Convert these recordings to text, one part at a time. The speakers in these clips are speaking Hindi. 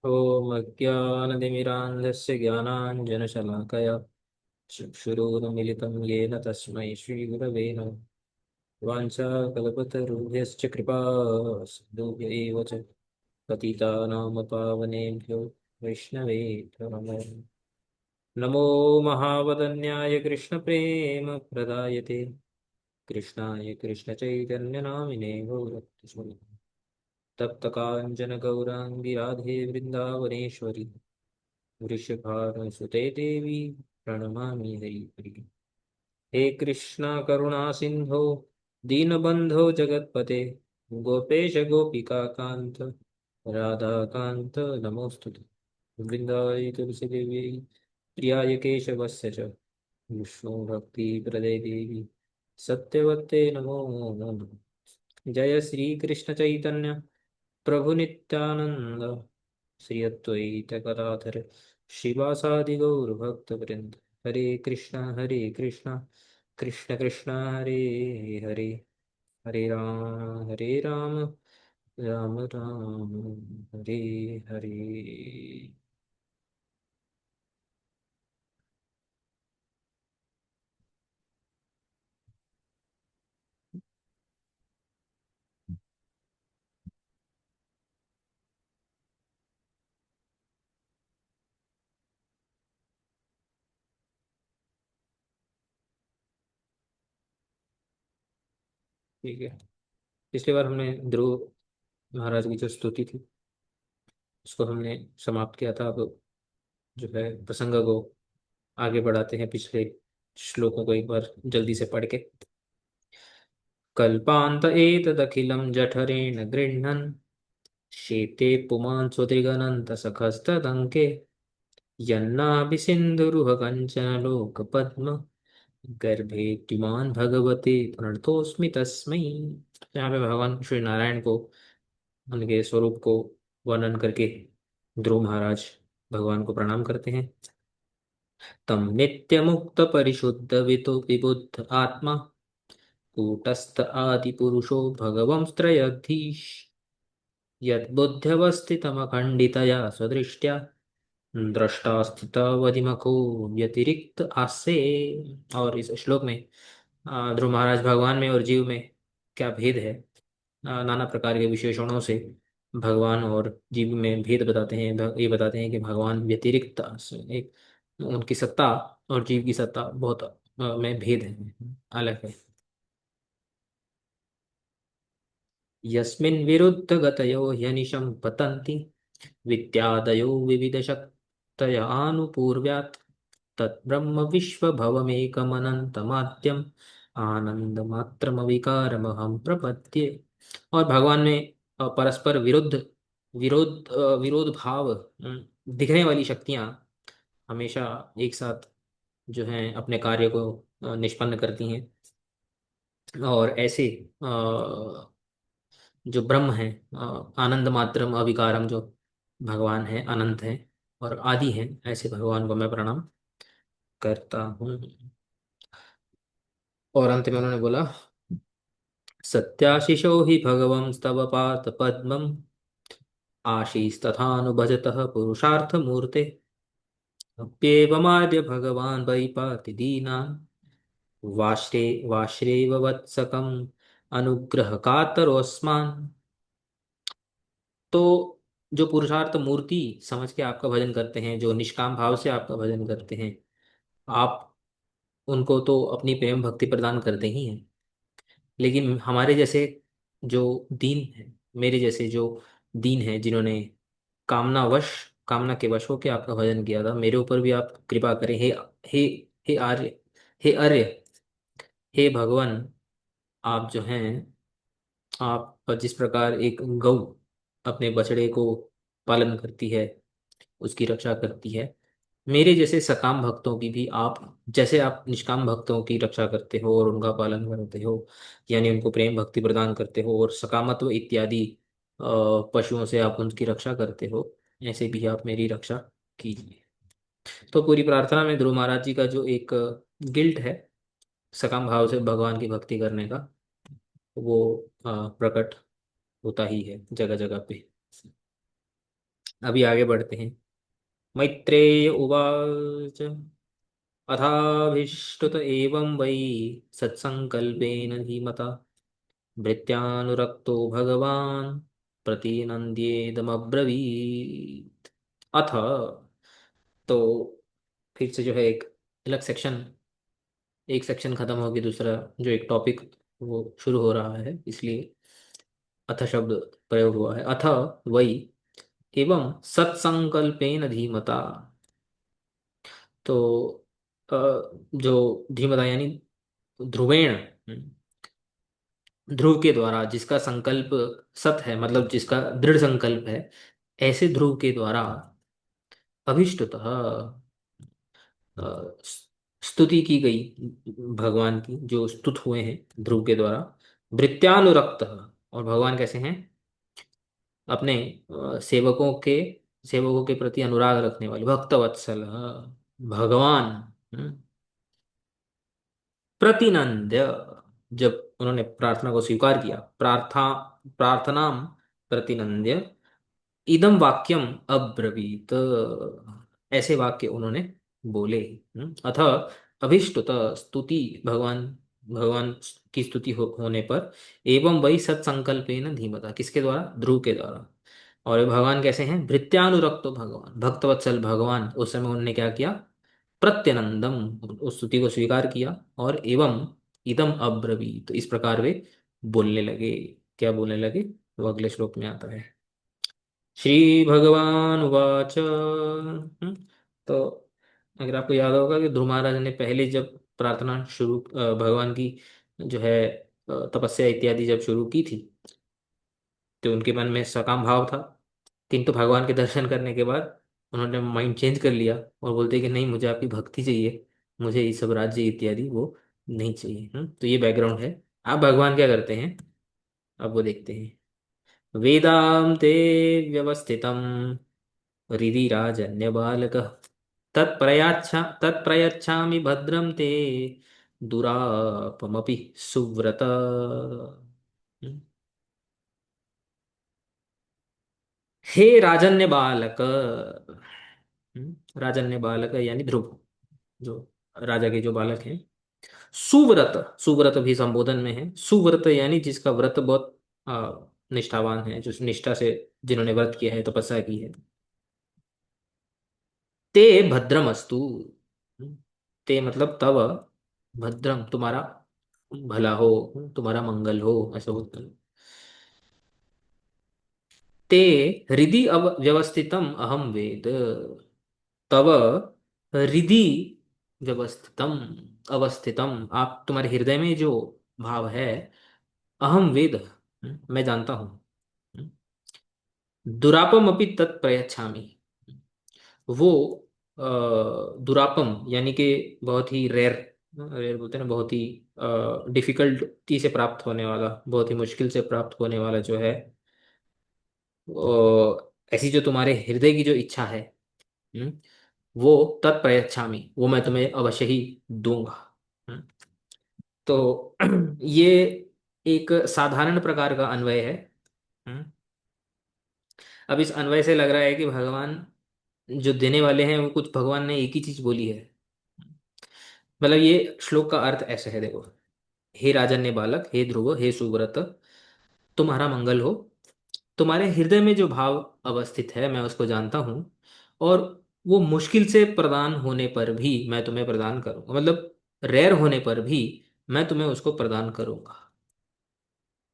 ॐ अज्ञानतिमिरान्धस्य ज्ञानाञ्जनशलाकया चक्षुरुन्मिलितं येन तस्मै श्रीगुरवे नमः। वाञ्छाकल्पतरुभ्यश्च कृपा सिन्धुभ्य एव च पतितानां पावनेभ्यो वैष्णवेभ्यो नमो नमो महावदन्याय कृष्णप्रेमप्रदायते कृष्णाय कृष्णचैतन्यनामिने गौरक्तिस्मि तप्तकाञ्चनगौराङ्गी राधे वृन्दावनेश्वरी वृषभानुसुते देवी प्रणमामि हरिप्रिये। हे कृष्णा करुणा सिंधो दीनबंधो जगत्पते गोपेश गोपिका कांत राधा कांत नमोस्तुते। वृंदावै तुलसी देवी प्रियाय केशवस्य च विष्णु भक्ति प्रदे देवी सत्यवते नमो नमः। जय श्री कृष्ण चैतन्य प्रभु नित्यानंद श्री अद्वैत गदाधर शिवासादि गौर भक्तवृंद। हरे कृष्णा कृष्ण कृष्ण हरे हरे हरे राम राम राम हरे हरे। ठीक है, पिछली बार हमने ध्रुव महाराज की जो स्तुति थी उसको हमने समाप्त किया था। अब जो है प्रसंग को आगे बढ़ाते हैं, पिछले श्लोकों को एक बार जल्दी से पढ़ के। कल्पान्त एतदखिलं जठरेण गृह्णन् शेते पुमान् स्वदृगनन्तसखस्तदङ्के यन्नाभिसिन्धुरुह कञ्चन लोकपद्म गर्भे द्युमान् भगवते प्रणतोऽस्मि तस्मै। यहाँ पे भगवान श्री नारायण को, उनके स्वरूप को वर्णन करके ध्रुव महाराज भगवान को प्रणाम करते हैं। तम नित्य मुक्त परिशुद्ध वितो विबुद्ध आत्मा कूटस्थ आदि पुरुषो भगवंस्त्रयधीश यद्बुद्ध्यवस्थितमखण्डितया स्वदृष्ट्या द्रष्टास्थितावधिमको व्यतिरिक्त आसे। और इस श्लोक में ध्रुव महाराज भगवान में और जीव में क्या भेद है, नाना प्रकार के विशेषणों से भगवान और जीव में भेद बताते हैं। ये बताते हैं कि भगवान व्यतिरिक्त एक उनकी सत्ता और जीव की सत्ता बहुत में भेद है, अलग है। यस्मिन् विरुद्धगतयो ह्यनिशं पतन्ति विद्यादयो विविधशक्तयानुपूर्व्यात् तद्ब्रह्म विश्वभवमेकमनन्तमाद्यम् आनन्दमात्रमविकारमहं प्रपद्ये। और भगवान में परस्पर विरोध भाव दिखने वाली शक्तियाँ हमेशा एक साथ जो हैं अपने कार्य को निष्पन्न करती हैं। और ऐसे जो ब्रह्म है, आनंद मात्रम अविकारम, जो भगवान है अनंत है और आदि है, ऐसे भगवान को मैं प्रणाम करता हूँ। और अंत में उन्होंने बोला, सत्याशिषो हि भगवंस्तव पात पद्मम् आशीस्तथानुभजतः पुरुषार्थमूर्ते अप्येवमाद्य भगवान् वैपाति दीनान् वाश्रेव वत्सकम् अनुग्रह कातरोऽस्मान्। तो जो पुरुषार्थ मूर्ति समझ के आपका भजन करते हैं, जो निष्काम भाव से आपका भजन करते हैं, आप उनको तो अपनी प्रेम भक्ति प्रदान करते ही हैं। लेकिन हमारे जैसे जो दीन है, मेरे जैसे जो दीन है, जिन्होंने कामना के वश होकर आपका भजन किया था, मेरे ऊपर भी आप कृपा करें। हे हे आर्य, हे आर्य, हे भगवान। आप जो हैं, आप जिस प्रकार एक गौ अपने बछड़े को पालन करती है, उसकी रक्षा करती है, मेरे जैसे सकाम भक्तों की भी आप, जैसे आप निष्काम भक्तों की रक्षा करते हो और उनका पालन करते हो, यानी उनको प्रेम भक्ति प्रदान करते हो और सकामत्व इत्यादि पशुओं से आप उनकी रक्षा करते हो, ऐसे भी आप मेरी रक्षा कीजिए। तो पूरी प्रार्थना में ध्रुव महाराज जी का जो एक गिल्ट है सकाम भाव से भगवान की भक्ति करने का, वो प्रकट होता ही है जगह जगह पे। अभी आगे बढ़ते हैं। मैत्रेय उवाच अथाभिष्टुत एवं वै सत्सङ्कल्पेन धीमता भृत्यानुरक्तो भगवान् प्रतिनन्द्येदमब्रवीत्। अथ, तो फिर से जो है एक अलग सेक्शन, एक सेक्शन खत्म हो गया, दूसरा जो एक टॉपिक वो शुरू हो रहा है, इसलिए अथ शब्द प्रयोग हुआ है। अथ वही एवं सत्संकल्पेन धीमता। तो अ, जो धीमता यानी ध्रुवेण, ध्रुव के द्वारा जिसका संकल्प सत है, मतलब जिसका दृढ़ संकल्प है, ऐसे ध्रुव के द्वारा अभिष्टुतः स्तुति की गई भगवान की, जो स्तुत हुए हैं ध्रुव के द्वारा। भृत्यानुरक्त, और भगवान कैसे हैं? अपने सेवकों के प्रति अनुराग रखने वाले, भक्तवत्सल, भगवान। हम्म, प्रतिनंद्य, जब उन्होंने प्रार्थना को स्वीकार किया, प्रार्थना प्रतिनंद्य इदम वाक्यम अब्रवीत, ऐसे वाक्य उन्होंने बोले। अथ अभिष्टुत, स्तुति, भगवान भगवान की स्तुति होने पर, एवं वही सत्संकल्पेन धीमता, किसके द्वारा? ध्रुव के द्वारा। और ये भगवान कैसे हैं? भृत्यानुरक्तो भगवान, भक्तवत्सल भगवान, उस समय उन्होंने क्या किया? प्रत्यनंदम, उस स्तुति को स्वीकार किया, और एवं इदम अब्रवीत, तो इस प्रकार वे बोलने लगे। क्या बोलने लगे? वो अगले श्लोक में आता है। श्री भगवान उवाच। तो अगर आपको याद होगा कि ध्रुव महाराज ने पहले जब प्रार्थना शुरू, भगवान की जो है तपस्या इत्यादि जब शुरू की थी, तो उनके मन में सकाम भाव था। किंतु भगवान के दर्शन करने के बाद उन्होंने माइंड चेंज कर लिया और बोलते कि नहीं, मुझे आपकी भक्ति चाहिए, मुझे ये सब राज्य इत्यादि वो नहीं चाहिए। तो ये बैकग्राउंड है। अब भगवान क्या करते हैं, अब वो देखते हैं। वेदां ते व्यवस्थितं हृदिराजन्यबालकः तत्प्रयच्छामि भद्रं ते दुरापमपि सुव्रत। हे राजन्य बालक, राजन्य बालक यानी ध्रुव, जो राजा के जो बालक हैं। सुव्रत, सुव्रत भी संबोधन में है। सुव्रत यानी जिसका व्रत बहुत निष्ठावान है, जो निष्ठा से जिन्होंने व्रत किया है, तपस्या की है। ते भद्रमस्तु, ते मतलब तव, भद्रम तुम्हारा भला हो, तुम्हारा मंगल हो, ऐसा होता है। ते हृदि अव व्यवस्थितम अहम वेद, तव हृदि व्यवस्थितम, अवस्थितम, आप तुम्हारे हृदय में जो भाव है, अहम वेद, मैं जानता हूँ। दुरापम अपि तत्प्रयच्छामि, वो दुरापम यानी कि बहुत ही रेयर, रेयर बोलते हैं ना, बहुत ही डिफिकल्टी से प्राप्त होने वाला, बहुत ही मुश्किल से प्राप्त होने वाला जो है, ऐसी जो तुम्हारे हृदय की जो इच्छा है, हम्म, वो तत्प्रयच्छामि, वो मैं तुम्हें अवश्य ही दूंगा। हम्म, तो ये एक साधारण प्रकार का अन्वय है। हम्म, अब इस अन्वय से लग रहा है कि भगवान जो देने वाले हैं, वो कुछ भगवान ने एक ही चीज बोली है। मतलब ये श्लोक का अर्थ ऐसे है, देखो। हे राजन्य बालक, हे ध्रुव, हे सुव्रत, तुम्हारा मंगल हो। तुम्हारे हृदय में जो भाव अवस्थित है, मैं उसको जानता हूँ। और वो मुश्किल से प्रदान होने पर भी मैं तुम्हें प्रदान करूंगा, मतलब रेयर होने पर भी मैं तुम्हें उसको प्रदान करूंगा।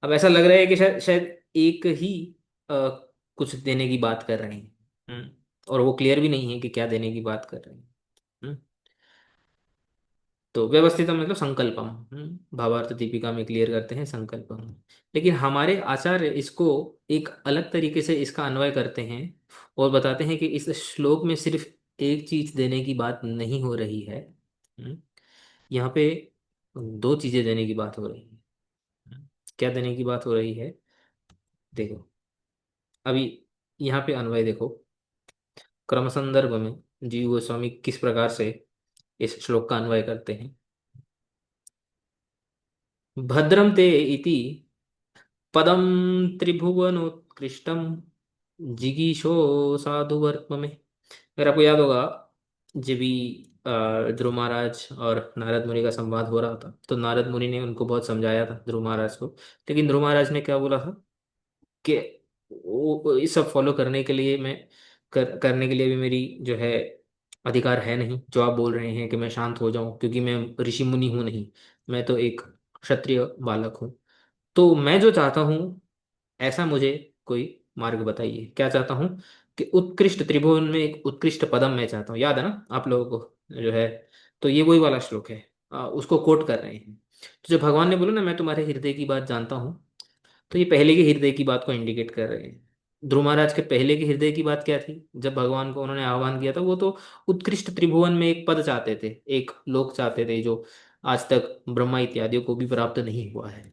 अब ऐसा लग रहा है कि शायद शायद एक ही अ, कुछ देने की बात कर रहे हैं। और वो क्लियर भी नहीं है कि क्या देने की बात कर रहे हैं। हम्म, तो व्यवस्थितम मतलब संकल्पम। भावार्थ दीपिका में क्लियर करते हैं संकल्पम। लेकिन हमारे आचार्य इसको एक अलग तरीके से इसका अन्वय करते हैं, और बताते हैं कि इस श्लोक में सिर्फ एक चीज देने की बात नहीं हो रही है। यहाँ पे दो चीजें देने की बात हो रही है। हम्म, क्या देने की बात हो रही है? देखो, अभी यहाँ पे अन्वय देखो, क्रम संदर्भ में जीव गोस्वामी किस प्रकार से इस श्लोक का अन्वय करते हैं। भद्रम ते इति पदम त्रिभुवनोत्कृष्टम जिगीषो साधु वर्त में। अगर आपको याद होगा, जब भी ध्रुव महाराज और नारद मुनि का संवाद हो रहा था, तो नारद मुनि ने उनको बहुत समझाया था ध्रुव महाराज को। लेकिन ध्रुव महाराज ने क्या बोला था कि वो इस सब फॉलो करने के लिए मैं करने के लिए भी मेरी जो है अधिकार है नहीं, जो आप बोल रहे हैं कि मैं शांत हो जाऊं, क्योंकि मैं ऋषि मुनि हूं नहीं, मैं तो एक क्षत्रिय बालक हूँ। तो मैं जो चाहता हूँ, ऐसा मुझे कोई मार्ग बताइए। क्या चाहता हूँ कि उत्कृष्ट त्रिभुवन में एक उत्कृष्ट पदम मैं चाहता हूँ। याद है ना आप लोगों को जो है? तो ये वही वाला श्लोक है, उसको कोट कर रहे हैं। तो जब भगवान ने बोला ना, मैं तुम्हारे हृदय की बात जानता हूँ, तो ये पहले के हृदय की बात को इंडिकेट कर रहे हैं। ध्रुव महाराज के पहले के हृदय की बात क्या थी? जब भगवान को उन्होंने आह्वान किया था, वो तो उत्कृष्ट त्रिभुवन में एक पद चाहते थे, एक लोक चाहते थे, जो आज तक ब्रह्मा इत्यादियों को भी प्राप्त नहीं हुआ है।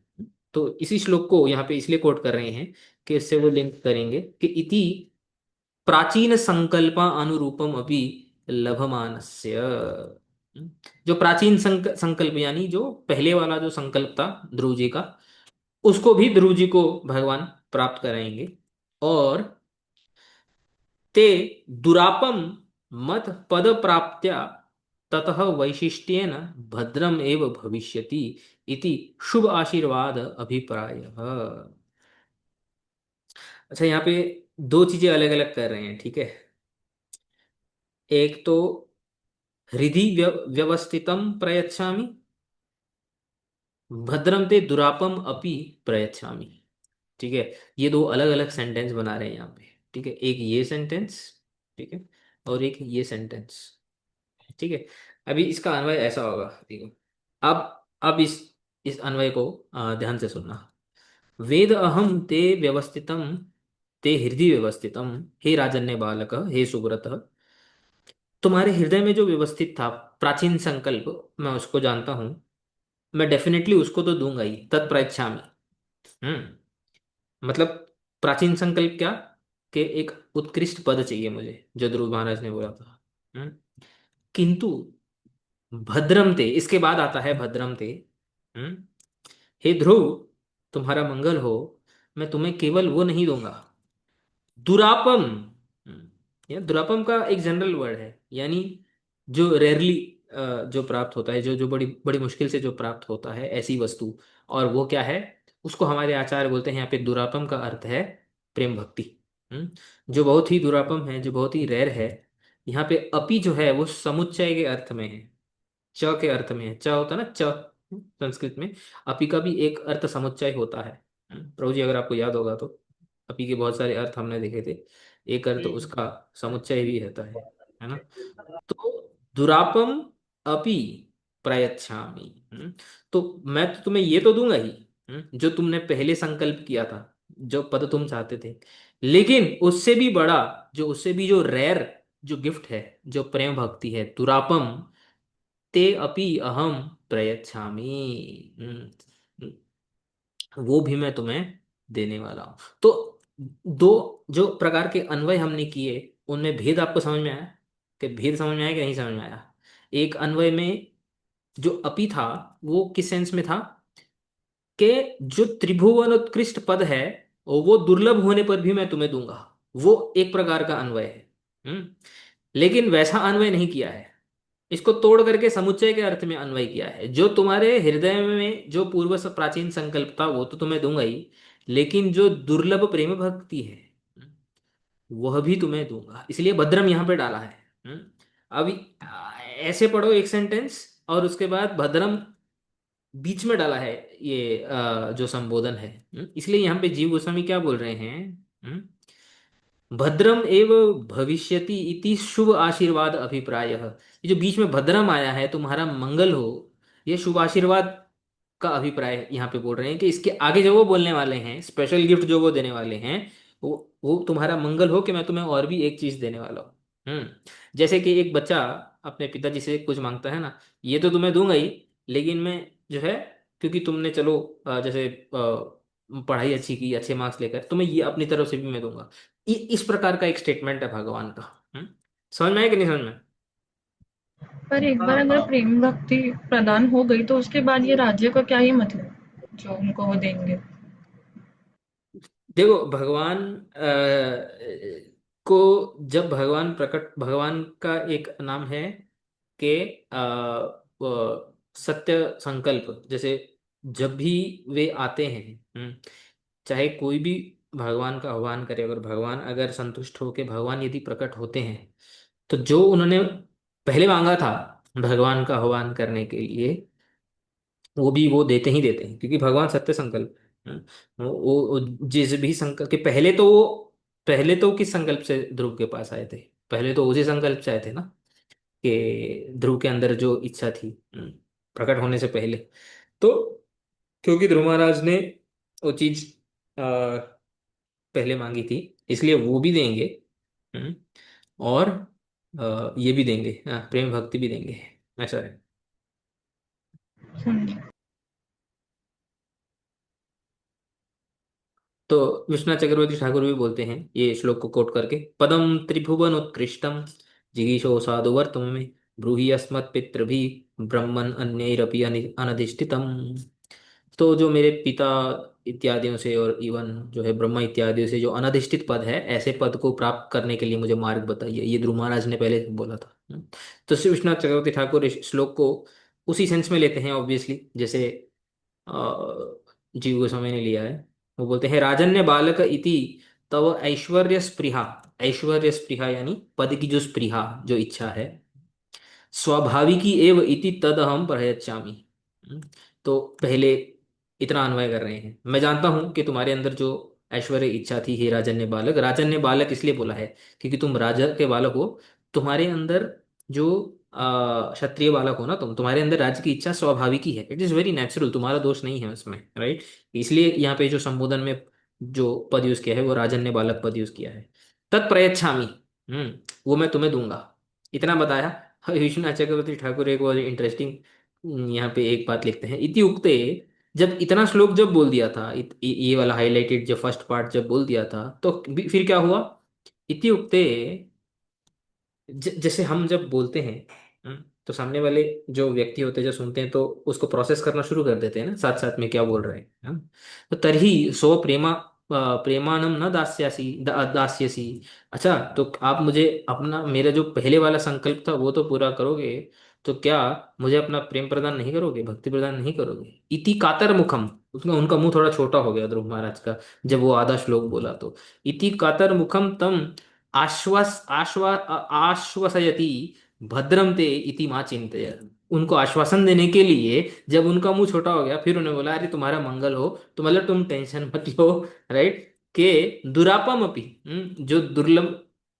तो इसी श्लोक को यहाँ पे इसलिए कोट कर रहे हैं कि इससे वो लिंक करेंगे कि इति प्राचीन संकल्प अनुरूपम अभी लभमानस्य। जो प्राचीन संकल्प, यानी जो पहले वाला जो संकल्प था ध्रुव जी का, उसको भी ध्रुव जी को भगवान प्राप्त कराएंगे। और ते दुरापम मत पद प्राप्त्या ततः वैशिष्ट्येन भद्रम एव भविष्यति इति शुभ आशीर्वाद अभिप्राय। अच्छा, यहाँ पे दो चीजें अलग अलग कर रहे हैं, ठीक है? एक तो हृदि व्यवस्थितम प्रयच्छामि, भद्रम ते दुरापम अपि प्रयच्छामि। ठीक है? ये दो अलग अलग सेंटेंस बना रहे हैं यहाँ पे। ठीक है, एक ये सेंटेंस, ठीक है, और एक ये सेंटेंस। ठीक है। अभी इसका अन्वय ऐसा होगा, देखो। अब इस अन्वय को ध्यान से सुनना। वेद अहम ते व्यवस्थितम, ते हृदय व्यवस्थितम, हे राजन्य बालक, हे सुब्रत। तुम्हारे हृदय में जो व्यवस्थित था प्राचीन संकल्प, मैं उसको जानता हूं। मैं डेफिनेटली उसको तो दूंगा ही, तत्प्रयच्छा में। मतलब प्राचीन संकल्प क्या? कि एक उत्कृष्ट पद चाहिए मुझे, जो ध्रुव महाराज ने बोला था। हम्म किंतु भद्रम ते, इसके बाद आता है भद्रम ते। हम्म हे ध्रुव, तुम्हारा मंगल हो, मैं तुम्हें केवल वो नहीं दूंगा, दुरापम। यह दुरापम का एक जनरल वर्ड है, यानी जो रेयरली जो प्राप्त होता है, जो जो बड़ी बड़ी मुश्किल से जो प्राप्त होता है, ऐसी वस्तु। और वो क्या है? उसको हमारे आचार्य बोलते हैं यहाँ पे, दुरापम का अर्थ है प्रेम भक्ति। जो बहुत ही दुरापम है, जो बहुत ही रेयर है। यहाँ पे अपि जो है वो समुच्चय के अर्थ में है, च के अर्थ में है। च होता है ना, च संस्कृत में। अपि का भी एक अर्थ समुच्चय होता है। प्रभु जी, अगर आपको याद होगा तो अपि के बहुत सारे अर्थ हमने देखे थे, एक अर्थ उसका समुच्चय भी रहता है ना? तो दुरापम अपि प्रयच्छामि। तो मैं तो तुम्हें ये तो दूंगा ही, जो तुमने पहले संकल्प किया था, जो पद तुम चाहते थे। लेकिन उससे भी बड़ा, जो उससे भी जो रेयर जो गिफ्ट है, जो प्रेम भक्ति है, दुरापम ते अपि अहम प्रयच्छामि। वो भी मैं तुम्हें देने वाला हूं। तो दो जो प्रकार के अन्वय हमने किए, उनमें भेद आपको समझ में आया? कि भेद समझ में आया कि नहीं समझ में आया? एक अन्वय में जो अपि था, वो किस सेंस में था? कि जो त्रिभुवन उत्कृष्ट पद है, वो दुर्लभ होने पर भी मैं तुम्हें दूंगा। वो एक प्रकार का अन्वय है। लेकिन वैसा अन्वय नहीं किया है, इसको तोड़ करके समुच्चय के अर्थ में अन्वय किया है। जो तुम्हारे हृदय में जो पूर्व से प्राचीन संकल्प था, वो तो तुम्हें दूंगा ही, लेकिन जो दुर्लभ प्रेम भक्ति है, वह भी तुम्हें दूंगा। इसलिए भद्रम यहां पे डाला है। हम्म? अभी ऐसे पढ़ो एक सेंटेंस, और उसके बाद भद्रम बीच में डाला है, ये जो संबोधन है। इसलिए यहाँ पे जीव गोस्वामी क्या बोल रहे हैं? हम्म? भद्रम एव भविष्यति इति शुभ आशीर्वाद अभिप्राय। ये जो बीच में भद्रम आया है, तुम्हारा मंगल हो, ये शुभ आशीर्वाद का अभिप्राय यहाँ पे बोल रहे हैं। कि इसके आगे जो वो बोलने वाले हैं, स्पेशल गिफ्ट जो वो देने वाले हैं, वो तुम्हारा मंगल हो, कि मैं तुम्हें और भी एक चीज देने वाला हूँ। जैसे कि एक बच्चा अपने पिताजी से कुछ मांगता है ना, ये तो तुम्हें दूंगा ही, लेकिन मैं जो है, क्योंकि तुमने चलो जैसे पढ़ाई अच्छी की, अच्छे मार्क्स लेकर, तो मैं ये अपनी तरफ से भी मैं दूंगा। इस प्रकार का एक स्टेटमेंट है भगवान का। समझ में आया कि नहीं समझ में? पर एक बार अगर प्रेम भक्ति प्रदान हो गई तो उसके बाद ये राज्य का क्या ही मतलब जो उनको वो देंगे। देखो भगवान को, जब भगवान प्रकट, भगवान का एक नाम है कि सत्य संकल्प, जैसे जब भी वे आते हैं, चाहे कोई भी भगवान का आह्वान करे, अगर भगवान अगर संतुष्ट हो के भगवान यदि प्रकट होते हैं, तो जो उन्होंने पहले मांगा था भगवान का आह्वान करने के लिए, वो भी वो देते ही देते हैं, क्योंकि भगवान सत्य संकल्प है। वो जिस भी संकल्प के पहले तो वो, पहले तो किस संकल्प से ध्रुव के पास आए थे? पहले तो उसी संकल्प से आए थे ना, कि ध्रुव के अंदर जो इच्छा थी, प्रकट होने से पहले। तो क्योंकि ध्रुव महाराज ने वो चीज पहले मांगी थी, इसलिए वो भी देंगे। हम्म, और ये भी देंगे, प्रेम भक्ति भी देंगे, ऐसा है। समझे। तो विश्वनाथ चक्रवर्ती ठाकुर भी बोलते हैं ये श्लोक को कोट करके, पदम त्रिभुवन उत्कृष्टम जिगीषो साधु वर्तम में, ब्रूहि अस्मत् पितृभि ब्रह्मन् अन्यैरपि अनधिष्ठितम। तो जो मेरे पिता इत्यादियों से, और इवन जो है ब्रह्मा इत्यादियों से जो अनधिष्ठित पद है, ऐसे पद को प्राप्त करने के लिए मुझे मार्ग बताइए, ये ध्रुव महाराज ने पहले बोला था। तो श्री विश्वनाथ चक्रवर्ती ठाकुर इस श्लोक को उसी सेंस में लेते हैं, ऑब्वियसली, जैसे जीव गोस्वामी ने लिया है। वो बोलते हैं, राजन्य बालक इति तव ऐश्वर्य स्पृहा। ऐश्वर्य स्पृहा यानी पद की जो स्पृहा, जो इच्छा है, स्वाभाविकी एव इति तद हम प्रयच्छामि। हम्म, तो पहले इतना अन्वय कर रहे हैं, मैं जानता हूं कि तुम्हारे अंदर जो ऐश्वर्य इच्छा थी, हे राजन्य बालक, राजन्य बालक इसलिए बोला है क्योंकि तुम राजा के बालक हो। तुम्हारे अंदर जो क्षत्रिय बालक हो ना तुम, तुम्हारे अंदर राज्य की इच्छा स्वाभाविक ही है, इट इज वेरी नेचुरल, तुम्हारा दोष नहीं है उसमें, राइट। इसलिए यहाँ पे जो संबोधन में जो पद यूज किया है वो राजन्य बालक पद यूज किया है। तत्प्रयच्छामि, वो मैं तुम्हें दूंगा, इतना बताया। विश्वनाथ चक्रवर्ती ठाकुर एक और इंटरेस्टिंग यहाँ पे एक बात लिखते हैं, इति उक्ते, जब इतना श्लोक जब बोल दिया था, ये वाला हाईलाइटेड जो फर्स्ट पार्ट जब बोल दिया था, तो फिर क्या हुआ? इति उक्ते, जैसे हम जब बोलते हैं, तो सामने वाले जो व्यक्ति होते हैं जो सुनते हैं, तो उसको प्रोसेस करना शुरू कर देते हैं ना, साथ साथ में क्या बोल रहे हैं, तो तरही सो प्रेमा प्रेमानम न दास्यासी दास्यसी। अच्छा, तो आप मुझे अपना, मेरा जो पहले वाला संकल्प था वो तो पूरा करोगे, तो क्या मुझे अपना प्रेम प्रदान नहीं करोगे, भक्ति प्रदान नहीं करोगे? इति कातर मुखम, उसका उनका मुंह थोड़ा छोटा हो गया ध्रुव महाराज का, जब वो आधा श्लोक बोला तो। इति कातर मुखम तम आश्वासयति भद्रम ते इति मां चिंतय। उनको आश्वासन देने के लिए जब उनका मुंह छोटा हो गया, फिर उन्होंने बोला, अरे तुम्हारा मंगल हो, तो मतलब तुम टेंशन मत लो, राइट, के दुरापम अपि, जो दुर्लभ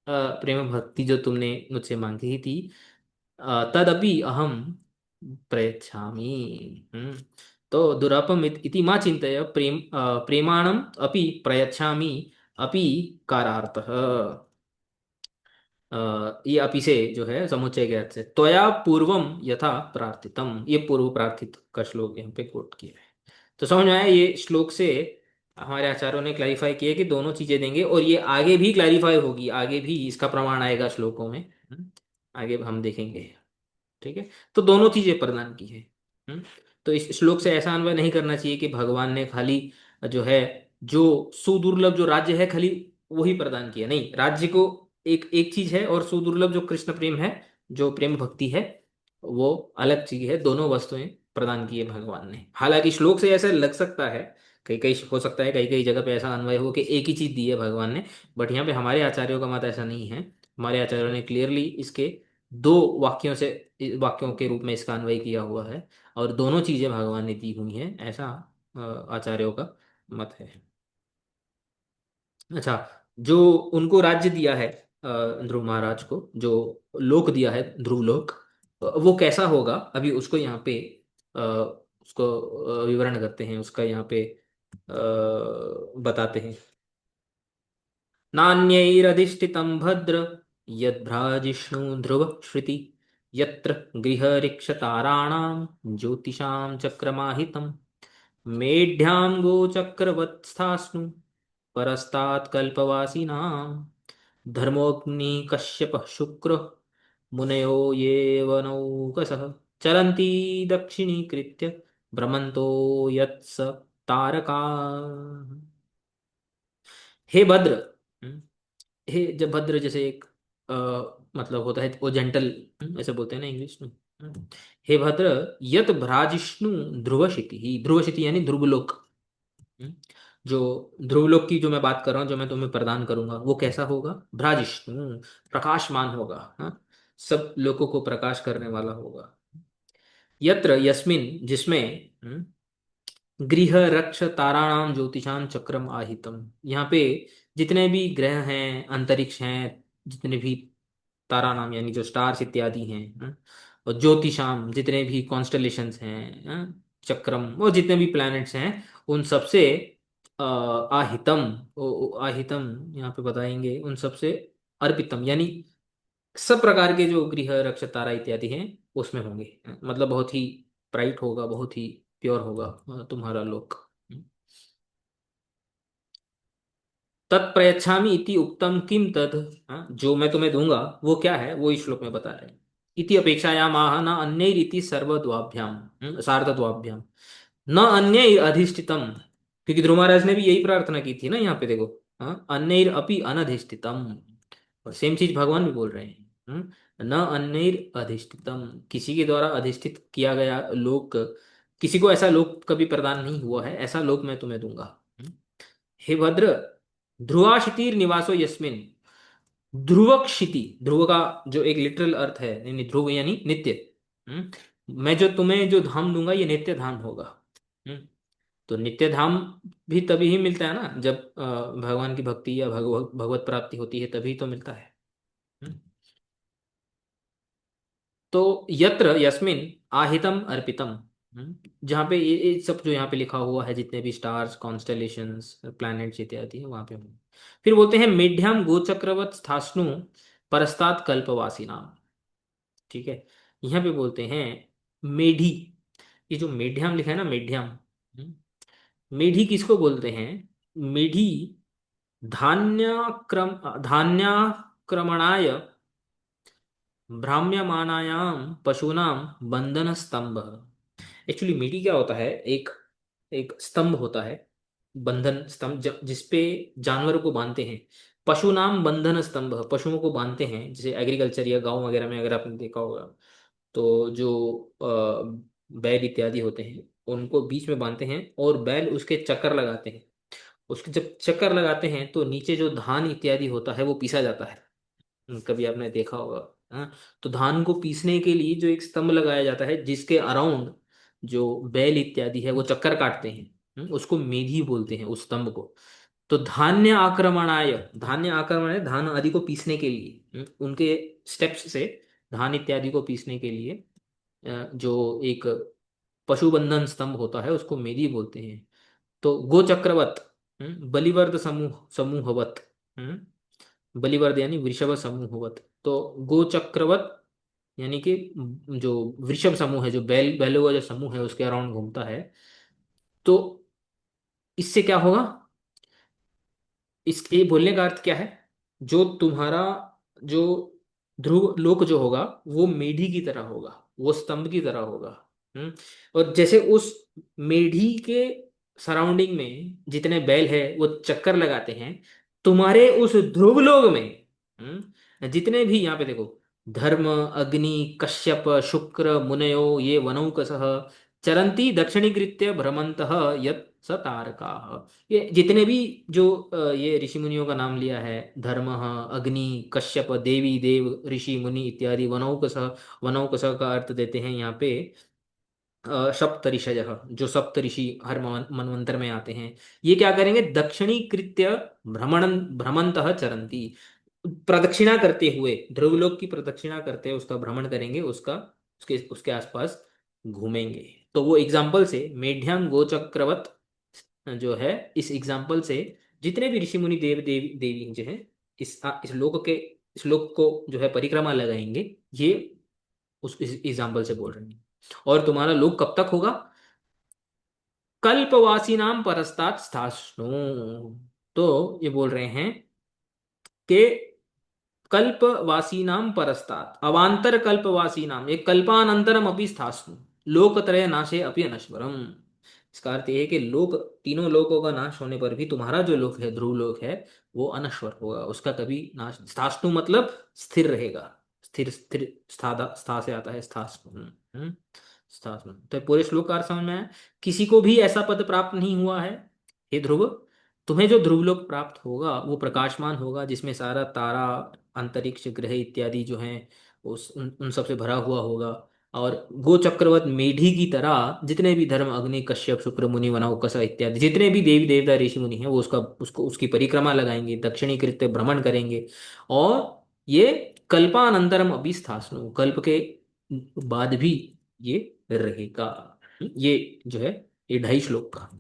प्रेम भक्ति जो तुमने मुझसे मांगी थी, तदपि अहम प्रयच्छामि। तो दुरापम इति मा चिंतय प्रेमाणम अपि प्रयच्छामि, अपि कारार्थः। ये अपि से जो है समुच्चय के अर्थ से, त्वया पूर्वम यथा प्रार्थितम, ये पूर्व प्रार्थित का श्लोक यहाँ पे कोट किया है। तो समझ में आया, ये श्लोक से हमारे आचार्यों ने क्लैरिफाई किया कि दोनों चीजें देंगे, और ये आगे भी क्लैरिफाई होगी, आगे भी इसका प्रमाण आएगा श्लोकों में। आगे हम देखेंगे, ठीक है। तो दोनों चीजें प्रदान की है। हम्म, तो इस श्लोक से ऐसा अन्वय नहीं करना चाहिए कि भगवान ने खाली जो है, जो सुदुर्लभ जो राज्य है खाली वही प्रदान किया, नहीं, राज्य को एक एक चीज है, और सुदुर्लभ जो कृष्ण प्रेम है, जो प्रेम भक्ति है, वो अलग चीज है। दोनों वस्तुएं प्रदान की है भगवान ने। हालांकि श्लोक से ऐसा लग सकता है, कई कई हो सकता है कई कई जगह पे ऐसा अन्वय हो कि एक ही चीज दी है भगवान ने, बट यहाँ पे हमारे आचार्यों का मत ऐसा नहीं है। हमारे आचार्यों ने क्लियरली इसके दो वाक्यों से, वाक्यों के रूप में इसका अन्वय किया हुआ है, और दोनों चीजें भगवान ने दी हुई हैं, ऐसा आचार्यों का मत है। अच्छा, जो उनको राज्य दिया है, ध्रुव महाराज को जो लोक दिया है, ध्रुव लोक, वो कैसा होगा, अभी उसको यहाँ पे उसको विवरण करते हैं, उसका यहाँ पे बताते हैं। नान्यैरधिष्ठितं भद्र यद्भ्राजिष्णु ध्रुव श्रुति, यत्र गृहरिक्षताराणां ज्योतिषां चक्रमाहितं, मेढ्यां गोचक्रवत्स्थास्नु परस्तात् कल्पवासिनां, धर्मोऽग्नि कश्यप शुक्र मुनयो ये वनौकसः, चलन्ति दक्षिणीकृत्य भ्रमन्तो यत्स तारका। हे भद्र। हम्म, हे जब भद्र जैसे एक मतलब होता है वो जेंटल, ऐसे बोलते हैं ना इंग्लिश में। हे भद्र, यत भ्राजिष्णु ध्रुवशिति ही, ध्रुवशिति यानी ध्रुवलोक। हम्म, जो ध्रुवलोक की जो मैं बात कर रहा हूँ, जो मैं तुम्हें प्रदान करूंगा वो कैसा होगा? भ्राजिष्णु, प्रकाशमान होगा। हाँ, सब लोगों को प्रकाश करने वाला होगा। यत्र यस्मिन, जिसमें गृह रक्ष ताराणाम ज्योतिषाम चक्रम आहितम। यहाँ पे जितने भी ग्रह हैं, अंतरिक्ष हैं, जितने भी तारा नाम यानी जो स्टार्स इत्यादि हैं, और ज्योतिषाम जितने भी कॉन्स्टलेशंस हैं, चक्रम वो जितने भी प्लैनेट्स हैं, उन सबसे आहितम, आहितम यहाँ पे बताएंगे, उन सबसे अर्पितम यानी सब प्रकार के जो गृह रक्ष तारा इत्यादि हैं उसमें होंगे। मतलब बहुत ही ब्राइट होगा, बहुत ही प्योर होगा तुम्हारा लोक। तत्प्रयच्छामि इति उक्तम किम तद। हाँ, जो मैं तुम्हें दूंगा वो क्या है, वो इस श्लोक में बता रहे हैं। इति अपेक्षायाम आह न अन्यैरिति सर्वद्वाभ्याम, सार्धद्वाभ्याम, न अन्य अधिष्ठितम। क्योंकि ध्रुव महाराज ने भी यही प्रार्थना की थी ना यहाँ पे देखो। हाँ, अन्यैर अपि अनधिष्ठितम, और सेम चीज भगवान भी बोल रहे हैं। न अन्यैर अधिष्ठितम, किसी के द्वारा अधिष्ठित किया गया लोक, किसी को ऐसा लोक कभी प्रदान नहीं हुआ है, ऐसा लोक मैं तुम्हें दूंगा। हे भद्र, ध्रुवाशितिर निवासो यस्मिन। ध्रुव क्षिति, ध्रुव का जो एक लिटरल अर्थ है, यानी ध्रुव यानी नित्य। मैं जो तुम्हें जो धाम दूंगा ये नित्य धाम होगा। हम्म, तो नित्य धाम भी तभी ही मिलता है ना, जब भगवान की भक्ति या भगवत प्राप्ति होती है, तभी तो मिलता है। हम्म, तो यत्र यस्मिन आहितम अर्पितम। जहाँ पे ये सब जो यहाँ पे लिखा हुआ है, जितने भी स्टार्स, कॉन्स्टेलेशंस, प्लैनेट्स इत्यादि है वहाँ पे होंगे। फिर बोलते हैं मेढ्याम गोचक्रवत स्थास्नु परस्तात् कल्पवासी नाम। ठीक है, यहाँ पे बोलते हैं मेढी। ये जो मेढ्याम लिखा है ना, मेढ्याम, मेढी किसको बोलते हैं? मेढी धान्यक्रम धान्याक्रमणाय भ्राम्यमाणायाम पशूनाम बंधन स्तंभ। एक्चुअली मीटी क्या होता है, एक एक स्तंभ होता है, बंधन स्तंभ, जिसपे जानवरों को बांधते हैं। पशु नाम बंधन स्तंभ, पशुओं को बांधते हैं, जैसे एग्रीकल्चर या गांव वगैरह में अगर आपने देखा होगा, तो जो बैल इत्यादि होते हैं उनको बीच में बांधते हैं और बैल उसके चक्कर लगाते हैं। उसके जब चक्कर लगाते हैं तो नीचे जो धान इत्यादि होता है वो पीसा जाता है। कभी आपने देखा होगा। हाँ, तो धान को पीसने के लिए जो एक स्तंभ लगाया जाता है, जिसके अराउंड जो बैल इत्यादि है वो चक्कर काटते हैं, उसको मेधी बोलते हैं उस स्तंभ को। तो धान्य आक्रमणाय, धान्य आक्रमण है धान आदि को पीसने के लिए, उनके स्टेप्स से धान इत्यादि को पीसने के लिए जो एक पशुबंधन स्तंभ होता है उसको मेधी बोलते हैं। तो गोचक्रवत, बलिवर्द समूह समूहवत, बलिवर्द यानी वृषभ समूहवत। तो गोचक्रवत यानी कि जो वृषभ समूह है, जो बैलों का जो समूह है उसके अराउंड घूमता है। तो इससे क्या होगा, इसके बोलने का अर्थ क्या है? जो तुम्हारा जो ध्रुव लोक जो होगा वो मेढी की तरह होगा, वो स्तंभ की तरह होगा। हम्म और जैसे उस मेढी के सराउंडिंग में जितने बैल है वो चक्कर लगाते हैं, तुम्हारे उस ध्रुव लोक में जितने भी यहाँ पे देखो, धर्म, अग्नि, कश्यप, शुक्र मुनयो ये वनौकसः चरंती दक्षिणीकृत्य भ्रमंतः यत् स तारकाः। ये जितने भी जो ये ऋषि मुनियों का नाम लिया है, धर्म, अग्नि, कश्यप, देवी देव, ऋषि मुनि इत्यादि, वनौकस, वनौकस का अर्थ देते हैं यहाँ पे सप्त ऋषयः, जो सप्त ऋषि हर मनवंतर में आते हैं। ये क्या करेंगे? दक्षिणीकृत्य भ्रमण भ्रमंतः चरंती, प्रदक्षिणा करते हुए, ध्रुवलोक की प्रदक्षिणा करते हुए उसका भ्रमण करेंगे, उसका उसके उसके आसपास घूमेंगे। तो वो एग्जाम्पल से मेढ्याम गोचक्रवत जो है, इस एग्जाम्पल से जितने भी ऋषि मुनि देव देवी देवी जो हैं, इस लोक के, इस लोक को जो है परिक्रमा लगाएंगे, ये उस इस एग्जाम्पल से बोल रहे हैं। और तुम्हारा लोक कब तक होगा? कल्पवासी नाम परस्तात् स्थास्नु। तो ये बोल रहे हैं कि कल्पवासी नाम परस्तात्, अवांतर कल्पवासी नाम, एक कल्पानंतरम अपि स्थास्नु लोकत्रय नाशे अपि अनश्वरम। इसका अर्थ ये है कि लोक, तीनों लोकों का नाश होने पर भी तुम्हारा जो लोक है, ध्रुव लोक है, वो अनश्वर होगा, उसका कभी नाश। स्थास्तु मतलब स्थिर रहेगा। स्थिर, स्थिर, स्था, स्था से आता है स्थास्तु। स्थास्तु। तो पूरे श्लोक का अर्थ समझ में आया। किसी को भी ऐसा पद प्राप्त नहीं हुआ है हे ध्रुव। तुम्हें जो ध्रुवलोक प्राप्त होगा वो प्रकाशमान होगा, जिसमें सारा तारा, अंतरिक्ष, ग्रह इत्यादि जो हैं, उन सब से भरा हुआ होगा। और गो चक्रवत मेढी की तरह जितने भी धर्म, अग्नि, कश्यप, शुक्र मुनि, वनाउकसा इत्यादि जितने भी देवी देवता ऋषि मुनि हैं, वो उसकी परिक्रमा लगाएंगे, दक्षिणी कृत्य भ्रमण करेंगे। और ये कल्पानंतरम अभिस्थास्नु, कल्प के बाद भी ये रहेगा। ये जो है, ये 2.5 श्लोक का।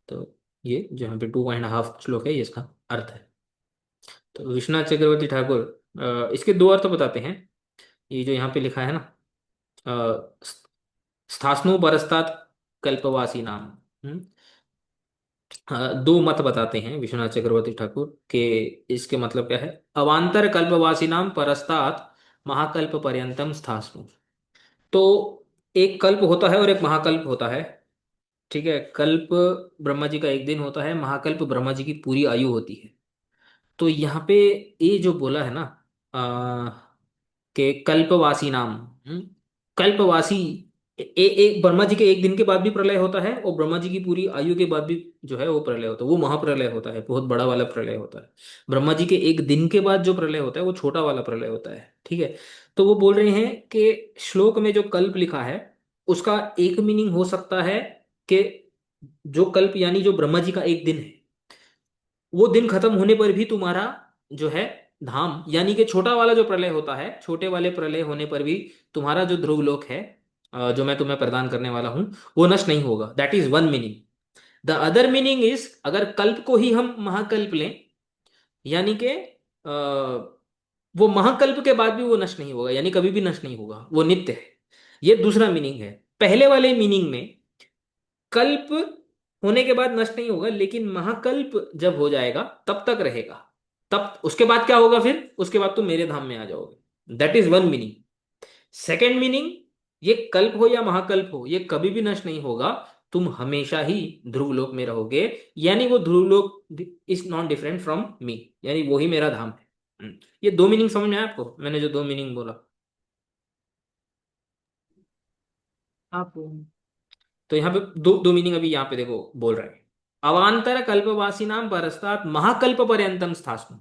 तो ये जो यहाँ पे 2.5 श्लोक है, ये इसका अर्थ है। तो विश्वनाथ चक्रवर्ती ठाकुर इसके दो अर्थ बताते हैं। ये जो यहाँ पे लिखा है ना, स्थास्नु परस्तात् कल्पवासी नाम। दो मत बताते हैं विश्वनाथ चक्रवर्ती ठाकुर के। इसके मतलब क्या है? अवांतर कल्पवासी नाम परस्तात् महाकल्प पर्यंतम स्थास्नु। तो एक कल्प होता है और एक महाकल्प होता है। ठीक है, कल्प ब्रह्मा जी का एक दिन होता है, महाकल्प ब्रह्मा जी की पूरी आयु होती है। तो यहाँ पे ये जो बोला है ना, के कल्पवासी नाम, कल्पवासी, एक ब्रह्मा जी के एक दिन के बाद भी प्रलय होता है, और ब्रह्मा जी की पूरी आयु के बाद भी जो है वो प्रलय होता है, वो महाप्रलय होता है, बहुत बड़ा वाला प्रलय होता है। ब्रह्मा जी के एक दिन के बाद जो प्रलय होता है वो छोटा वाला प्रलय होता है। ठीक है। तो वो बोल रहे हैं कि श्लोक में जो कल्प लिखा है, उसका एक मीनिंग हो सकता है कि जो कल्प यानी जो ब्रह्मा जी का एक दिन है, वो दिन खत्म होने पर भी तुम्हारा जो है धाम, यानी कि छोटा वाला जो प्रलय होता है, छोटे वाले प्रलय होने पर भी तुम्हारा जो ध्रुव लोक है, जो मैं तुम्हें प्रदान करने वाला हूं, वो नष्ट नहीं होगा। That is one meaning. The other meaning is, अगर कल्प को ही हम महाकल्प लें, यानी कि वो महाकल्प के बाद भी वो नष्ट नहीं होगा, यानी कभी भी नष्ट नहीं होगा, वो नित्य है। ये दूसरा मीनिंग है। पहले वाले मीनिंग में कल्प होने के बाद नष्ट नहीं होगा, लेकिन महाकल्प जब हो जाएगा तब तक रहेगा। तब उसके बाद क्या होगा? फिर उसके बाद तुम मेरे धाम में आ जाओगे। That is one meaning. Second meaning, ये कल्प हो या महाकल्प हो, ये कभी भी नष्ट नहीं होगा। तुम हमेशा ही ध्रुवलोक में रहोगे, यानी वो Dhruvlok is not different from me, यानी वो ही मेरा धाम है। ये दो मीनिंग समझ में आया आपको, मैंने जो दो मीनिंग बोला? आप तो यहाँ पे दो दो मीनिंग अभी यहाँ पे देखो बोल रहे हैं। अवांतर कल्पवासी नाम परस्तात् महाकल्प पर्यंतम स्थास्म।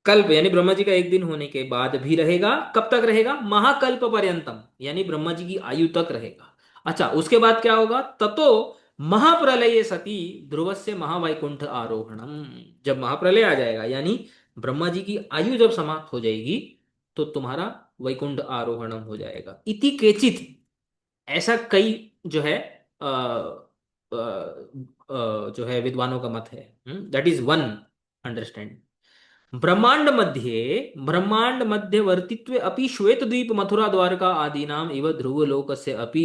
कल्प यानी ब्रह्मा जी का एक दिन होने के बाद भी रहेगा। कब तक रहेगा? महाकल्प पर्यंतम, यानी ब्रह्मा जी की आयु तक रहेगा। अच्छा, उसके बाद क्या होगा? ततो महाप्रलय सती ध्रुवस्य महावैकुंठ आरोहणम। जब महाप्रलय आ जाएगा, यानी ब्रह्मा जी की आयु जब समाप्त हो जाएगी, तो तुम्हारा वैकुंठ आरोहणम हो जाएगा। इति केचित, ऐसा कई जो है जो है विद्वानों का मत है। That is one understand. ब्रह्मांड मध्यवर्तित्वे अपि श्वेतद्वीप मथुरा द्वारका आदीनाम इव ध्रुवलोकस्य अपि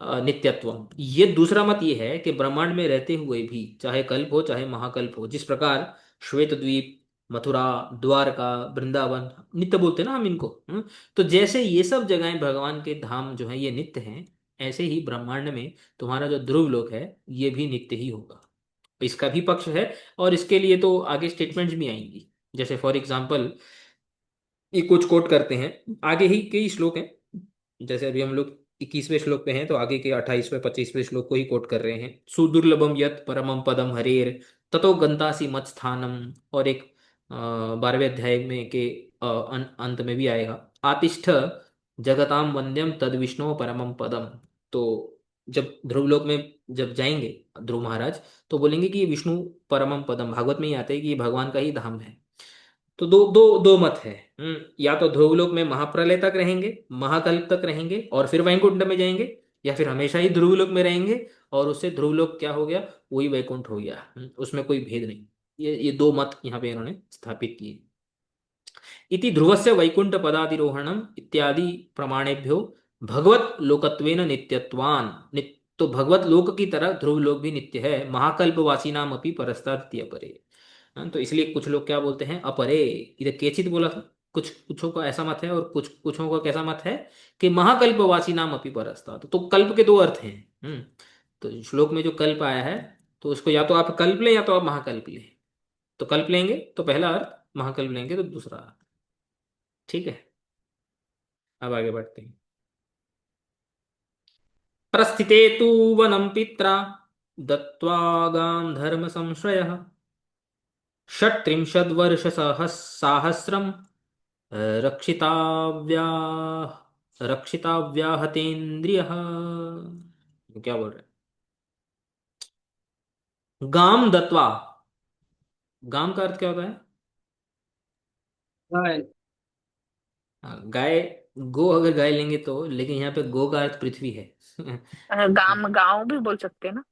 नित्यत्वम। ये दूसरा मत ये है कि ब्रह्मांड में रहते हुए भी, चाहे कल्प हो चाहे महाकल्प हो, जिस प्रकार श्वेतद्वीप, मथुरा, द्वारका, वृंदावन नित्य बोलते हैं ना हम इनको, तो जैसे ये सब जगहें भगवान के धाम जो हैं ये नित्य हैं, ऐसे ही ब्रह्मांड में तुम्हारा जो ध्रुव लोक है ये भी नित्य ही होगा। इसका भी पक्ष है, और इसके लिए तो आगे स्टेटमेंट्स भी आएंगी। जैसे फॉर एग्जाम्पल, ये कुछ कोट करते हैं, आगे ही कई श्लोक हैं। जैसे अभी हम लोग 21वें श्लोक पे हैं, तो आगे के 28वें 25वें श्लोक को ही कोट कर रहे हैं। सुदुर्लभम यत परमम पदम हरेर ततो गंतासी मत स्थानम। और एक 12वें अध्याय में के अंत में भी आएगा, आतिष्ठ जगताम वंद्यम तद विष्णु परमम पदम। तो जब ध्रुवलोक में जब जाएंगे ध्रुव महाराज, तो बोलेंगे कि ये विष्णु परमम पदम, भागवत में ही आते हैं कि ये भगवान का ही धाम है। तो दो दो दो मत है। या तो ध्रुवलोक में महाप्रलय तक रहेंगे, महाकल्प तक रहेंगे, और फिर वैकुंठ में जाएंगे, या फिर हमेशा ही ध्रुवलोक में रहेंगे, और उससे ध्रुवलोक क्या हो गया? वही वैकुंठ हो गया। उसमें कोई भेद नहीं। ये दो मत यहाँ पे इन्होंने स्थापित किए। इति ध्रुवस्य वैकुंठ पदाधिरोहणम इत्यादि प्रमाणेभ्यो भगवत लोकत्वेन नित्यत्वान। तो भगवत लोक की तरह ध्रुव लोक भी नित्य है। महाकल्पवासी नाम अपनी परस्तात् अपरे। तो इसलिए कुछ लोग क्या बोलते हैं? अपरे। इधर केचित बोला था। कुछ कुछों का ऐसा मत है, और कुछ कुछों का कैसा मत है कि महाकल्पवासी नाम अपनी परस्तात्। तो कल्प के दो अर्थ हैं। तो श्लोक में जो कल्प आया है, तो उसको या तो आप कल्प लें या तो आप महाकल्प लें। तो कल्प लेंगे तो पहला अर्थ, महाकल्प लेंगे तो दूसरा अर्थ। ठीक है, अब आगे बढ़ते हैं। प्रस्थिते तु वनं पित्रा दत्त्वा गां धर्म संश्रयः षट्त्रिंशद्वर्ष साहस्रम रक्षिताव्या रक्षिताव्याहतेन्द्रियः। क्या बोल रहे हैं? गाम दत्वा, गाम का अर्थ क्या होता है? गाय। गाय। गो अगर गाय लेंगे तो, लेकिन यहाँ पे गो का अर्थ पृथ्वी है। गांव गांव भी बोल सकते हैं ना।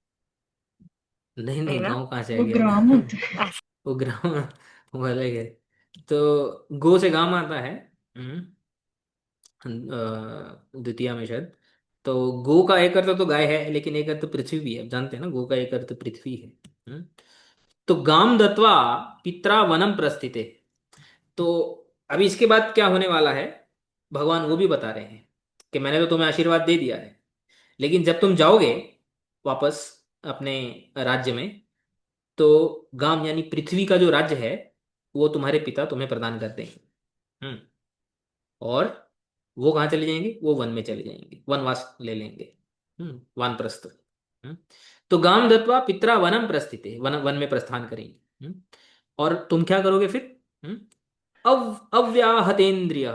नहीं नहीं नहीं, ना। गांव कहाँ से आ वो गया? ग्राम होता है। वो ग्राम, वो अलग है। तो गो से गाम आता है। द्वितीय में शायद। तो गो का एक अर्थ तो गाय है, लेकिन एक अर्थ पृथ्वी भी है, आप जानते हैं ना, गो का एक अर्थ पृथ्वी है। हम्म। तो गाम दत्वा पित्रा वनम प्रस्थिते। तो अभी इसके बाद क्या होने वाला है, भगवान वो भी बता रहे हैं कि मैंने तो तुम्हें आशीर्वाद दे दिया है, लेकिन जब तुम जाओगे वापस अपने राज्य में, तो गाम यानी पृथ्वी का जो राज्य है, वो तुम्हारे पिता तुम्हें प्रदान कर देंगे। हम्म। और वो कहाँ चले जाएंगे? वो वन में चले जाएंगे, वनवास ले लेंगे। वानप्रस्थ। हम्म। तो गाम दत्वा पित्रा वनम प्रस्थिते, वन वन में प्रस्थान करेंगे। और तुम क्या करोगे फिर? हम्म। अव्याहतेन्द्रिय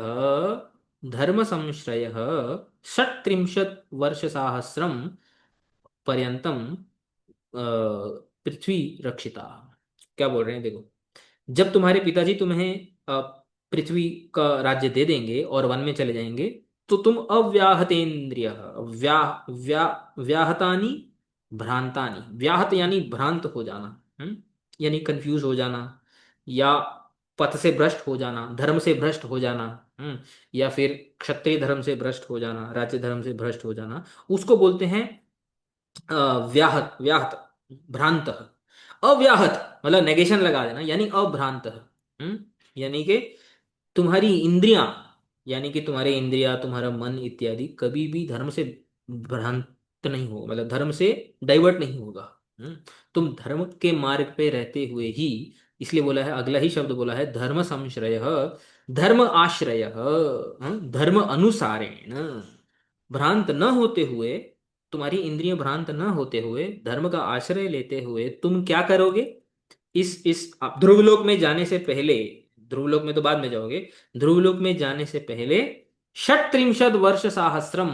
धर्म संश्रय षट्त्रिंशत् वर्ष साहस्रम पर्यंतम पृथ्वी रक्षिता। क्या बोल रहे हैं देखो, जब तुम्हारे पिताजी तुम्हें अ, पृथ्वी का राज्य दे देंगे और वन में चले जाएंगे, तो तुम अव्याहतेन्द्रिय, व्या व्या व्याहतानी भ्रांतानी, व्याहत यानी भ्रांत हो जाना, यानी कंफ्यूज हो जाना, या पथ से भ्रष्ट हो जाना, धर्म से भ्रष्ट हो जाना, या फिर क्षत्रिय धर्म से भ्रष्ट हो जाना, राज्य धर्म से भ्रष्ट हो जाना, उसको बोलते हैं व्याहत, व्याहत, भ्रांत। अव्याहत मतलब नेगेशन लगा देना, यानी अभ्रांत। यानी कि तुम्हारी इंद्रियां, यानी कि तुम्हारे इंद्रिया, तुम्हारा मन इत्यादि कभी भी धर्म से भ्रांत नहीं हो, मतलब धर्म से डाइवर्ट नहीं होगा। तुम धर्म के मार्ग पे रहते हुए ही, इसलिए बोला है, अगला ही शब्द बोला है, धर्म संश्रय, धर्म आश्रय, धर्म अनुसारेण, भ्रांत न होते हुए, तुम्हारी इंद्रियां भ्रांत न होते हुए, धर्म का आश्रय लेते हुए तुम क्या करोगे? इस आप ध्रुवलोक में जाने से पहले, ध्रुवलोक में तो बाद में जाओगे, ध्रुवलोक में जाने से पहले षट्त्रिंशद वर्ष साहस्रम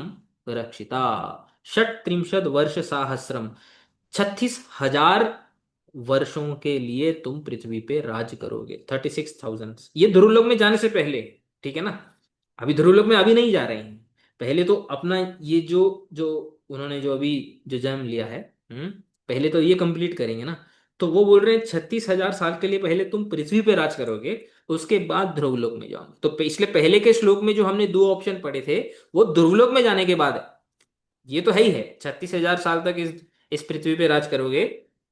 रक्षिता। षट्त्रिंशद वर्ष साहस्रम, 36,000 वर्षों के लिए तुम पृथ्वी पे राज करोगे। 36,000, ये ध्रुवलोक में जाने से पहले। ठीक है ना? अभी ध्रुवलोक में अभी नहीं जा रहे हैं, पहले तो अपना ये जो जो उन्होंने जो अभी जो जन्म लिया है, पहले तो ये कंप्लीट करेंगे ना। तो वो बोल रहे हैं 36,000 साल के लिए पहले तुम पृथ्वी पे राज करोगे, उसके बाद ध्रुवलोक में जाओ। तो पिछले पहले के श्लोक में जो हमने दो ऑप्शन पढ़े थे, वो ध्रुवलोक में जाने के बाद है। ये तो है ही है, 36,000 साल तक इस पृथ्वी पे राज करोगे,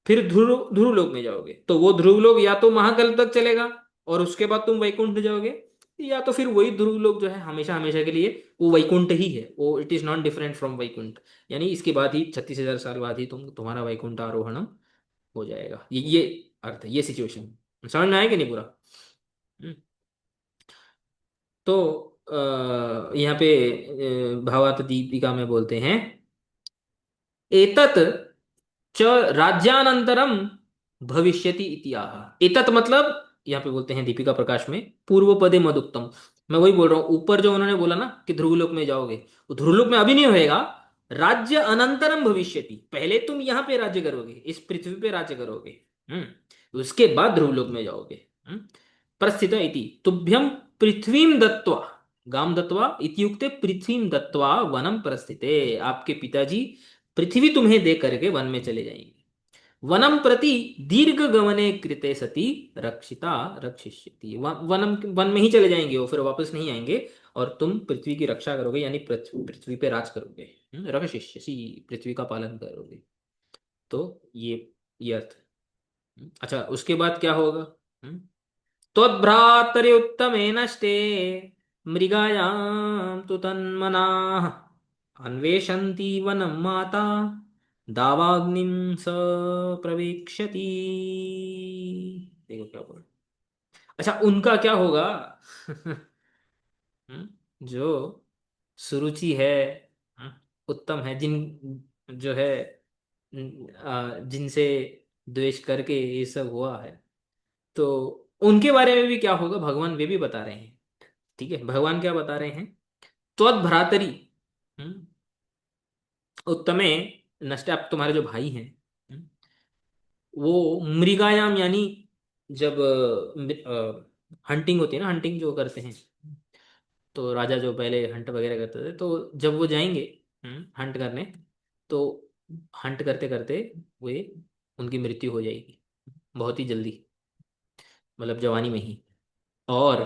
फिर ध्रुव ध्रुवलोक में जाओगे, तो वो ध्रुवलोक या तो महाकल्प तक चलेगा, और उसके बाद तुम वैकुंठ जाओगे, या तो फिर वही ध्रुवलोक जो है हमेशा हमेशा के लिए, वो वैकुंठ ही है, वो it is not different from Vaikuntha. यानी इसके बाद ही 36,000 साल बाद ही तुम्हारा वैकुंठ आरोहण हो जाएगा। ये अर्थ है, ये सिचुएशन समझ में आएगा नहीं पूरा? हम्म। तो यहाँ पे भावार्थ दीपिका में बोलते हैं, एतत् च राज्यानंतरम भविष्यति इत्याह। एतत् मतलब, यहाँ पे बोलते हैं दीपिका प्रकाश में, पूर्व पदे मदुक्तम। मैं वही बोल रहा हूँ, ऊपर जो उन्होंने बोला ना कि ध्रुवलोक में जाओगे, वो ध्रुवलोक में अभी नहीं होएगा। राज्य अनंतरम भविष्यति, पहले तुम यहाँ पे राज्य करोगे, इस पृथ्वी पे राज्य करोगे। उसके बाद ध्रुवलोक में जाओगे। प्रस्थित इति तुभ्यम पृथ्वीम दत्वा, गाम दत्वा इत्युक्ते पृथ्वीम दत्वा वनम प्रस्थिते। आपके पिताजी पृथ्वी तुम्हें दे करके वन में चले जाएंगे। वनम प्रति दीर्घ गमने कृते सति रक्षिता रक्षिष्यति। वनम, वन में ही चले जाएंगे वो, फिर वापस नहीं आएंगे, और तुम पृथ्वी की रक्षा करोगे, यानी पृथ्वी पे राज करोगे। रक्षिष्यसि, पृथ्वी का पालन करोगे। तो ये अर्थ है। अच्छा, उसके बाद क्या होगा? त्वद्भ्रातर्युत्तमे नष्टे मृगायां तु तन्मनाः अन्वेषन्ति वनं माता दावाग्निम स प्रवेक्षति। देखो क्या बोल। अच्छा, उनका क्या होगा? जो सुरुचि है, हम्म, उत्तम है, जो है, जिनसे द्वेष करके ये सब हुआ है, तो उनके बारे में भी क्या होगा भगवान वे भी बता रहे हैं। ठीक है, भगवान क्या बता रहे हैं? त्वद भ्रातरी, हम्म, उत्तमे नष्ट, आप तुम्हारे जो भाई हैं, हम्म, वो मृगायाम, यानी जब हंटिंग होती है ना, हंटिंग जो करते हैं, तो राजा जो पहले हंट वगैरह करते थे, तो जब वो जाएंगे हंट करने, तो हंट करते करते वे उनकी मृत्यु हो जाएगी बहुत ही जल्दी, मतलब जवानी में ही। और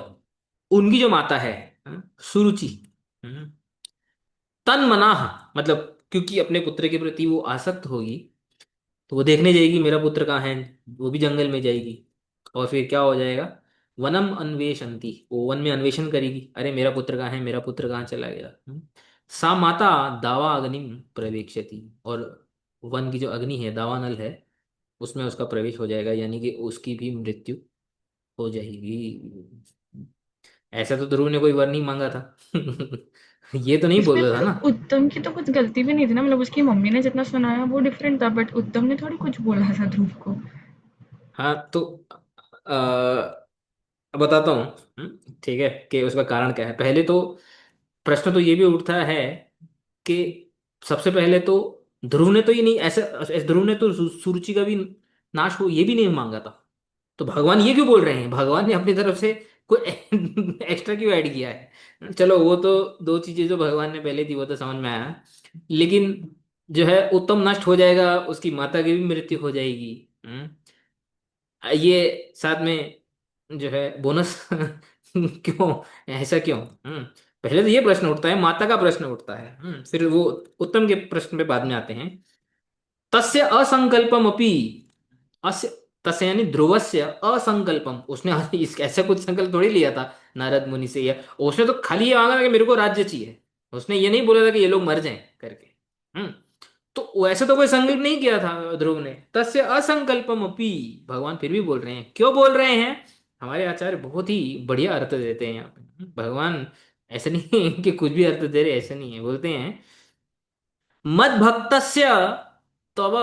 उनकी जो माता है, सुरुचि, हम्म, तन मनाह, मतलब क्योंकि अपने पुत्र के प्रति वो आसक्त होगी, तो वो देखने जाएगी मेरा पुत्र कहाँ है, वो भी जंगल में जाएगी, और फिर क्या हो जाएगा, वनम अन्वेषंती, वो वन में अन्वेषण करेगी, अरे मेरा पुत्र कहाँ है, मेरा पुत्र कहाँ चला गया। सा माता दावा अग्निम प्रवेक्षति, और वन की जो अग्नि है, दावानल है, उसमें उसका प्रवेश हो जाएगा, यानी कि उसकी भी मृत्यु हो जाएगी। ऐसा तो ध्रुव ने कोई वर नहीं मांगा था। ये तो नहीं बोल इसमें रहा था ना। उत्तम की तो कुछ गलती भी नहीं थी ना, मतलब उसकी मम्मी ने जितना सुनाया वो डिफरेंट था, बट उत्तम ने थोड़ी कुछ बोला था ध्रुव को। हाँ तो बताता हूँ। ठीक है, कि उसका कारण क्या है। पहले तो प्रश्न तो ये भी उठता है कि सबसे पहले तो ध्रुव ने तो ये नहीं, ऐसे ऐसे ध्रुव ने तो सुरुचि का भी नाश हो ये भी नहीं मांगा था, तो भगवान ये क्यों बोल रहे हैं? भगवान ने अपनी तरफ से कोई एक्स्ट्रा क्यों ऐड किया है? चलो वो तो दो चीजें जो भगवान ने पहले दी वो तो समझ में आया, लेकिन जो है उत्तम नष्ट हो जाएगा, उसकी माता की भी मृत्यु हो जाएगी, ये साथ में जो है बोनस। क्यों, ऐसा क्यों? पहले तो ये प्रश्न उठता है, माता का प्रश्न उठता है, फिर वो उत्तम के प्रश्न पे बाद में आते हैं। तस्य असंकल्पम अपि, अस्य, तस्य यानी ध्रुवस्य असंकल्पम, उसने इस ऐसा कुछ संकल्प थोड़ी लिया था नारद मुनि से, या उसने तो खाली ये मांगा था कि मेरे को राज्य चाहिए, उसने ये नहीं बोला था कि ये लोग मर जाएं करके। हम्म तो वैसे तो कोई संकल्प नहीं किया था ध्रुव ने, तस्य असंकल्पम अपि। भगवान फिर भी बोल रहे हैं, क्यों बोल रहे हैं? हमारे आचार्य बहुत ही बढ़िया अर्थ देते हैं यहाँ पे। भगवान ऐसे नहीं है कि कुछ भी अर्थ दे रहे, ऐसे नहीं है, बोलते हैं मद्भक्तस्य तव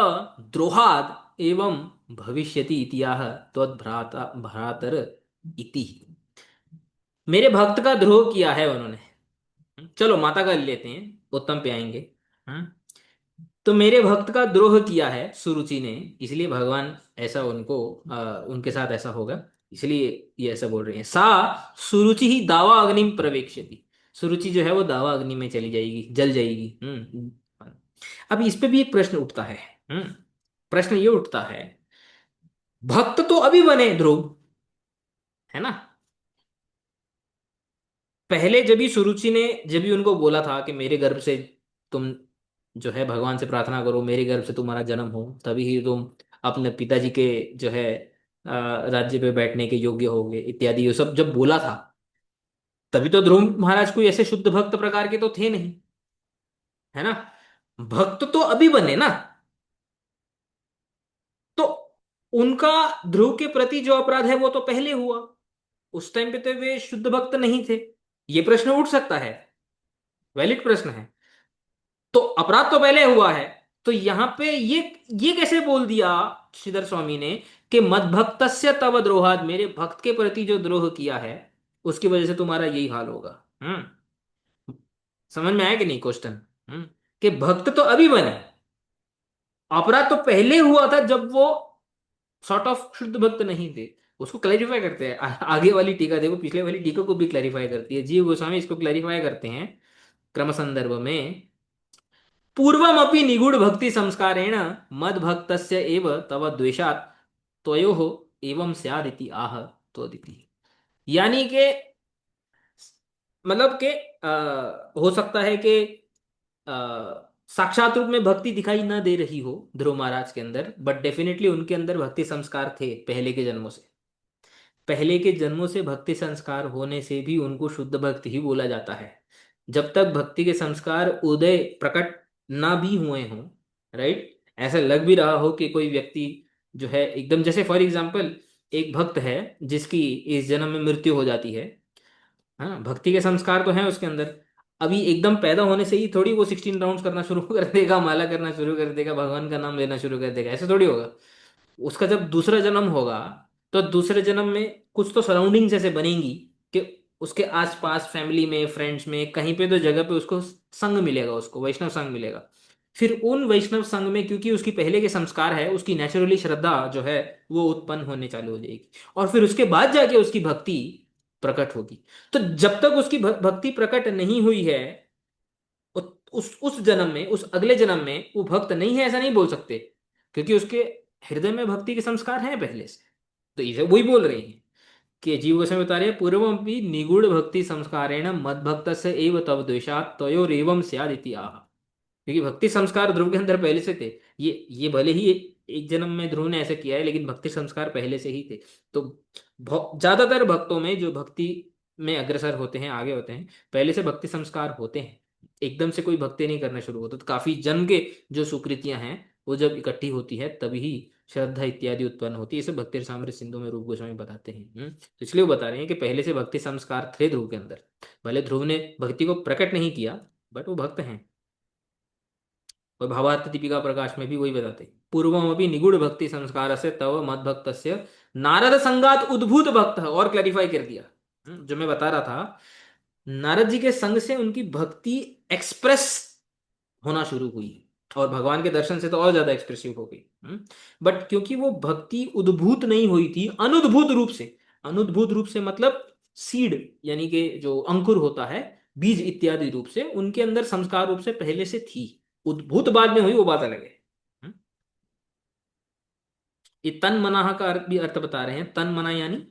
द्रोहाद एवं भविष्यति इतियाह त्वद्भ्राता भ्रातर इति। मेरे भक्त का द्रोह किया है उन्होंने। चलो माता का ले लेते हैं, उत्तम पे आएंगे। हम्म तो मेरे भक्त का द्रोह किया है सुरुचि ने, इसलिए भगवान ऐसा उनको, उनके साथ ऐसा होगा, इसलिए ये ऐसा बोल रहे हैं। सा सुरुचि ही दावा अग्नि में प्रवेक्षति, सुरुचि जो है वो दावा अग्नि में चली जाएगी, जल जाएगी। अब इस पे भी एक प्रश्न उठता है। हम्म प्रश्न ये उठता है, भक्त तो अभी बने ध्रुव, है ना? पहले जब भी सुरुचि ने, जब भी उनको बोला था कि मेरे गर्भ से तुम जो है भगवान से प्रार्थना करो, मेरे गर्भ से तुम्हारा जन्म हो, तभी ही तुम अपने पिताजी के जो है राज्य पे बैठने के योग्य होगे, इत्यादि ये सब जब बोला था, तभी तो ध्रुव महाराज कोई ऐसे शुद्ध भक्त प्रकार के तो थे नहीं, है ना? भक्त तो अभी बने ना, तो उनका ध्रुव के प्रति जो अपराध है वो तो पहले हुआ, उस टाइम पे तो वे शुद्ध भक्त नहीं थे। ये प्रश्न उठ सकता है, वैलिड प्रश्न है। तो अपराध तो पहले हुआ है, तो यहां पे ये कैसे बोल दिया श्रीधर स्वामी ने कि मद्भक्तस्य तव द्रोहाद, मेरे भक्त के प्रति जो द्रोह किया है उसकी वजह से तुम्हारा यही हाल होगा। समझ में आया कि नहीं क्वेश्चन? कि भक्त तो अभी बने, अपराध तो पहले हुआ था जब वो सॉर्ट ऑफ शुद्ध भक्त नहीं थे। उसको क्लैरिफाई करते हैं, आगे वाली टीका देखो, पिछले वाली टीका को भी क्लैरिफाई करती है, जीव गोस्वामी इसको क्लैरिफाई करते हैं क्रम संदर्भ में। पूर्वमपि निगूढ़ भक्ति संस्कारेण मद्भक्तस्य एव तव द्वेषात् त्वयोः एवं स्यादिति आह त्वदिति। यानी कि मतलब कि हो सकता है कि अ, साक्षात रूप में भक्ति दिखाई ना दे रही हो ध्रुव महाराज के अंदर, बट डेफिनेटली उनके अंदर भक्ति संस्कार थे पहले के जन्मों से। पहले के जन्मों से भक्ति संस्कार होने से भी उनको शुद्ध भक्त ही बोला जाता है। जब तक भक्ति के संस्कार उदय प्रकट ना भी हुए हों, राइट, ऐसा लग भी रहा हो कि कोई व्यक्ति जो है एकदम, जैसे फॉर एग्जाम्पल एक भक्त है जिसकी इस जन्म में मृत्यु हो जाती है। हाँ, भक्ति के संस्कार तो हैं उसके अंदर। अभी एकदम पैदा होने से ही थोड़ी वो 16 राउंड्स करना शुरू कर देगा, माला करना शुरू कर देगा, भगवान का नाम लेना शुरू कर देगा, ऐसे थोड़ी होगा। उसका जब दूसरा जन्म होगा तो दूसरे जन्म में कुछ तो सराउंडिंग्स ऐसे बनेंगी कि उसके आसपास फैमिली में, फ्रेंड्स में, कहीं पे तो जगह पे उसको संग मिलेगा, उसको वैष्णव संग मिलेगा। फिर उन वैष्णव संग में क्योंकि उसकी पहले के संस्कार है, उसकी नेचुरली श्रद्धा जो है वो उत्पन्न होने चालू हो जाएगी। और फिर उसके बाद जाके उसकी भक्ति प्रकट होगी। तो जब तक उसकी भक्ति प्रकट नहीं हुई है, उस जन्म में, उस अगले जन्म में वो भक्त नहीं है ऐसा नहीं बोल सकते, क्योंकि उसके हृदय में भक्ति के संस्कार हैं पहले से। तो इसे वही बोल रही हैं कि जीव गोस्वामी बता रहे हैं, पूर्वमपि निगूढ़ भक्ति संस्कारेण मद्भक्त से एव तव द्वेषात् तयोरेवं स्याद् इति आह। क्योंकि भक्ति संस्कार ध्रुव के अंदर पहले से थे। ये भले ही एक जन्म में ध्रुव ने ऐसे किया है, लेकिन भक्ति संस्कार पहले से ही थे। तो ज्यादातर भक्तों में जो भक्ति में अग्रसर होते हैं, आगे होते हैं, पहले से भक्ति संस्कार होते हैं। एकदम से कोई भक्ति नहीं करना शुरू होता, तो काफी जन्म के जो सुकृतियां हैं वो जब इकट्ठी होती है तभी श्रद्धा इत्यादि उत्पन्न होती है। इसे भक्ति रसामृत सिंधु में रूप गोस्वामी बताते हैं। तो इसलिए वो बता रहे हैं कि पहले से भक्ति संस्कार थे ध्रुव के अंदर। भले ध्रुव ने भक्ति को प्रकट नहीं किया, बट वो भक्त हैं। और भावार्थ दीपिका प्रकाश में भी वही बताते हैं, पूर्वमपि निगूढ़ भक्ति संस्कार से तव मद भक्त नारद संगात उद्भूत भक्त। और क्लैरिफाई कर दिया जो मैं बता रहा था, नारद जी के संग से उनकी भक्ति एक्सप्रेस होना शुरू हुई, और भगवान के दर्शन से तो और ज्यादा एक्सप्रेसिव हो गई। बट क्योंकि वो भक्ति उद्भूत नहीं हुई थी, अनुद्भूत रूप से। अनुद्भूत रूप से मतलब सीड, यानी कि जो अंकुर होता है, बीज इत्यादि रूप से उनके अंदर संस्कार रूप से पहले से थी। उद्भूत बाद में हुई वो बात अलग है। हम्म? ये तन मनाह का अर्थ भी अर्थ बता रहे हैं। तन मना यानी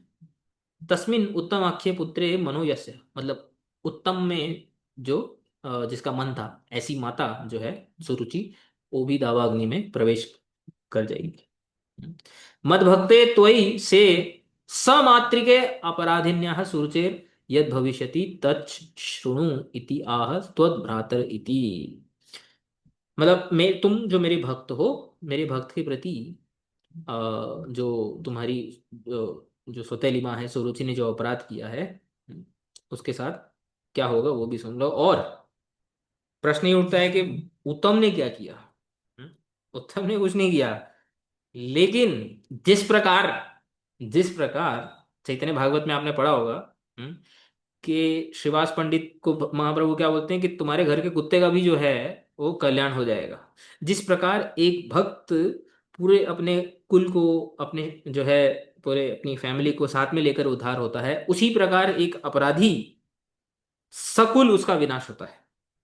तस्मिन उत्तम आख्य पुत्रे मनो यस्य, मतलब उत्तम में जो जिसका मन था, ऐसी माता जो है सुरुचि, वो भी दावाग्नि में प्रवेश कर जाएगी। मद भक्ते त्वयि से समात्रिके अपराधिन्याः सुरुचेर यद भविष्यति तच् शृणु इति आह त्वद भ्रातर इति। मतलब मैं, तुम जो मेरे भक्त हो, मेरे भक्त के प्रति जो तुम्हारी जो सौतेली माँ है सुरुचि ने जो अपराध किया है, उसके साथ क्या होगा वो भी सुन लो। और प्रश्न ये उठता है कि उत्तम ने क्या किया। हम्म, उत्तम ने कुछ नहीं किया, लेकिन जिस प्रकार चैतन्य भागवत में आपने पढ़ा होगा कि श्रीवास पंडित को महाप्रभु क्या बोलते हैं कि तुम्हारे घर के कुत्ते का भी जो है वो कल्याण हो जाएगा। जिस प्रकार एक भक्त पूरे अपने कुल को, अपने जो है पूरे अपनी फैमिली को साथ में लेकर उद्धार होता है, उसी प्रकार एक अपराधी सकुल उसका विनाश होता है।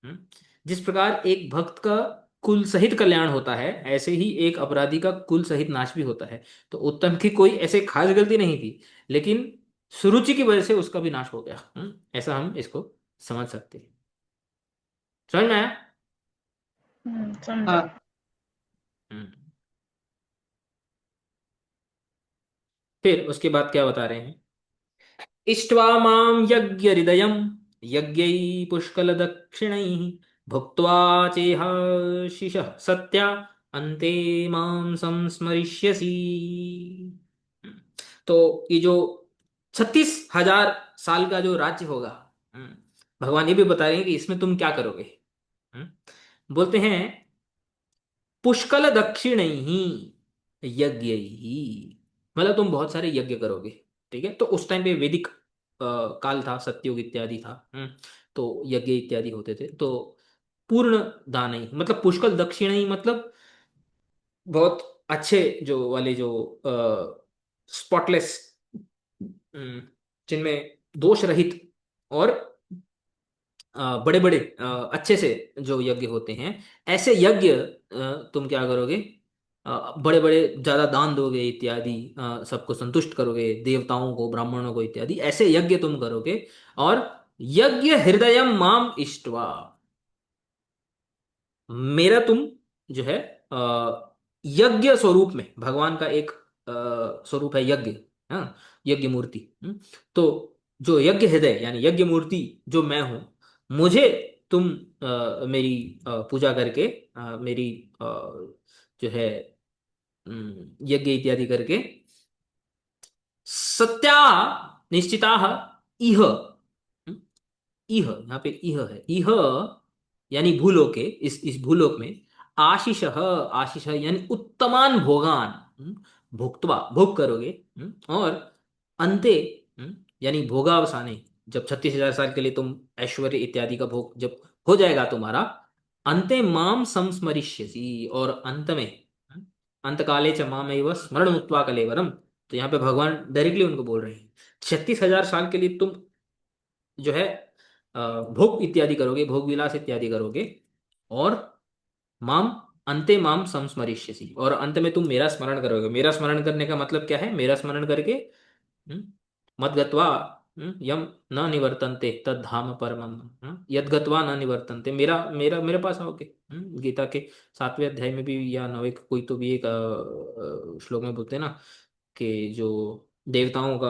हम्म? जिस प्रकार एक भक्त का कुल सहित कल्याण होता है, ऐसे ही एक अपराधी का कुल सहित नाश भी होता है। तो उत्तम की कोई ऐसे खास गलती नहीं थी, लेकिन सुरुचि की वजह से उसका भी नाश हो गया। ऐसा हम इसको समझ सकते हैं। समझ में आया? समझा। हाँ। हम्म। फिर उसके बाद क्या बता रहे हैं, इष्ट्वा माम यज्ञ हृदयम यज्ञै पुष्कल दक्षिणैः भुक्त्वा चेहाशिषः सत्या अन्ते माम संस्मरिष्यसि। तो ये जो 36,000 साल का जो राज्य होगा, भगवान ये भी बता रहे हैं कि इसमें तुम क्या करोगे। बोलते हैं पुष्कल दक्षिण ही यज्ञ ही, मतलब तुम बहुत सारे यज्ञ करोगे। ठीक है, तो उस टाइम पे वैदिक काल था, सत्युग इत्यादि था। तो यज्ञ इत्यादि होते थे। तो पूर्ण दान ही मतलब पुष्कल दक्षिण ही मतलब बहुत अच्छे जो वाले जो स्पॉटलेस, जिनमें दोष रहित और बड़े बड़े अच्छे से जो यज्ञ होते हैं, ऐसे यज्ञ तुम क्या करोगे, बड़े बड़े ज्यादा दान दोगे इत्यादि, सबको संतुष्ट करोगे, देवताओं को, ब्राह्मणों को इत्यादि, ऐसे यज्ञ तुम करोगे। और यज्ञ हृदयम माम इष्ट्वा, मेरा तुम जो है यज्ञ स्वरूप में, भगवान का एक स्वरूप है यज्ञ। हाँ, यज्ञ मूर्ति। तो जो यज्ञ हृदय यानी यज्ञ मूर्ति जो मैं हूं, मुझे तुम मेरी पूजा करके, मेरी जो है यज्ञ इत्यादि करके सत्या निश्चिता इह, इह यहाँ पे इह है, इह यानी भूलोके, इस भूलोक में आशीष, आशीष यानी उत्तमान भोगान, भुक्तवा भोग करोगे, और अंते, यानी भोगावसाने, जब 36,000 साल के लिए तुम ऐश्वर्य इत्यादि का भोग जब हो जाएगा तुम्हारा, अंते माम संस्मरिष्यसि, और अंत में, अंत काले च मामेव स्मरण मुक्त्वा कलेवरम। तो यहाँ पे भगवान डायरेक्टली उनको बोल रहे हैं 36,000 साल के लिए तुम जो है अ, भोग इत्यादि करोगे, भोग विलास इत्यादि करोगे, और माम अंते माम संस्मरिष्यसि, और अंत में तुम मेरा स्मरण करोगे। मेरा स्मरण करने का मतलब क्या है? मेरा स्मरण करके मत गत्वा यम न निवर्तन्ते तद धाम परमम, यद गत्वा न निवर्तन्ते, मेरा मेरा मेरे पास आओगे। गीता के 7वें अध्याय में भी या 9वें कोई तो भी एक श्लोक में बोलते हैं ना कि जो देवताओं का,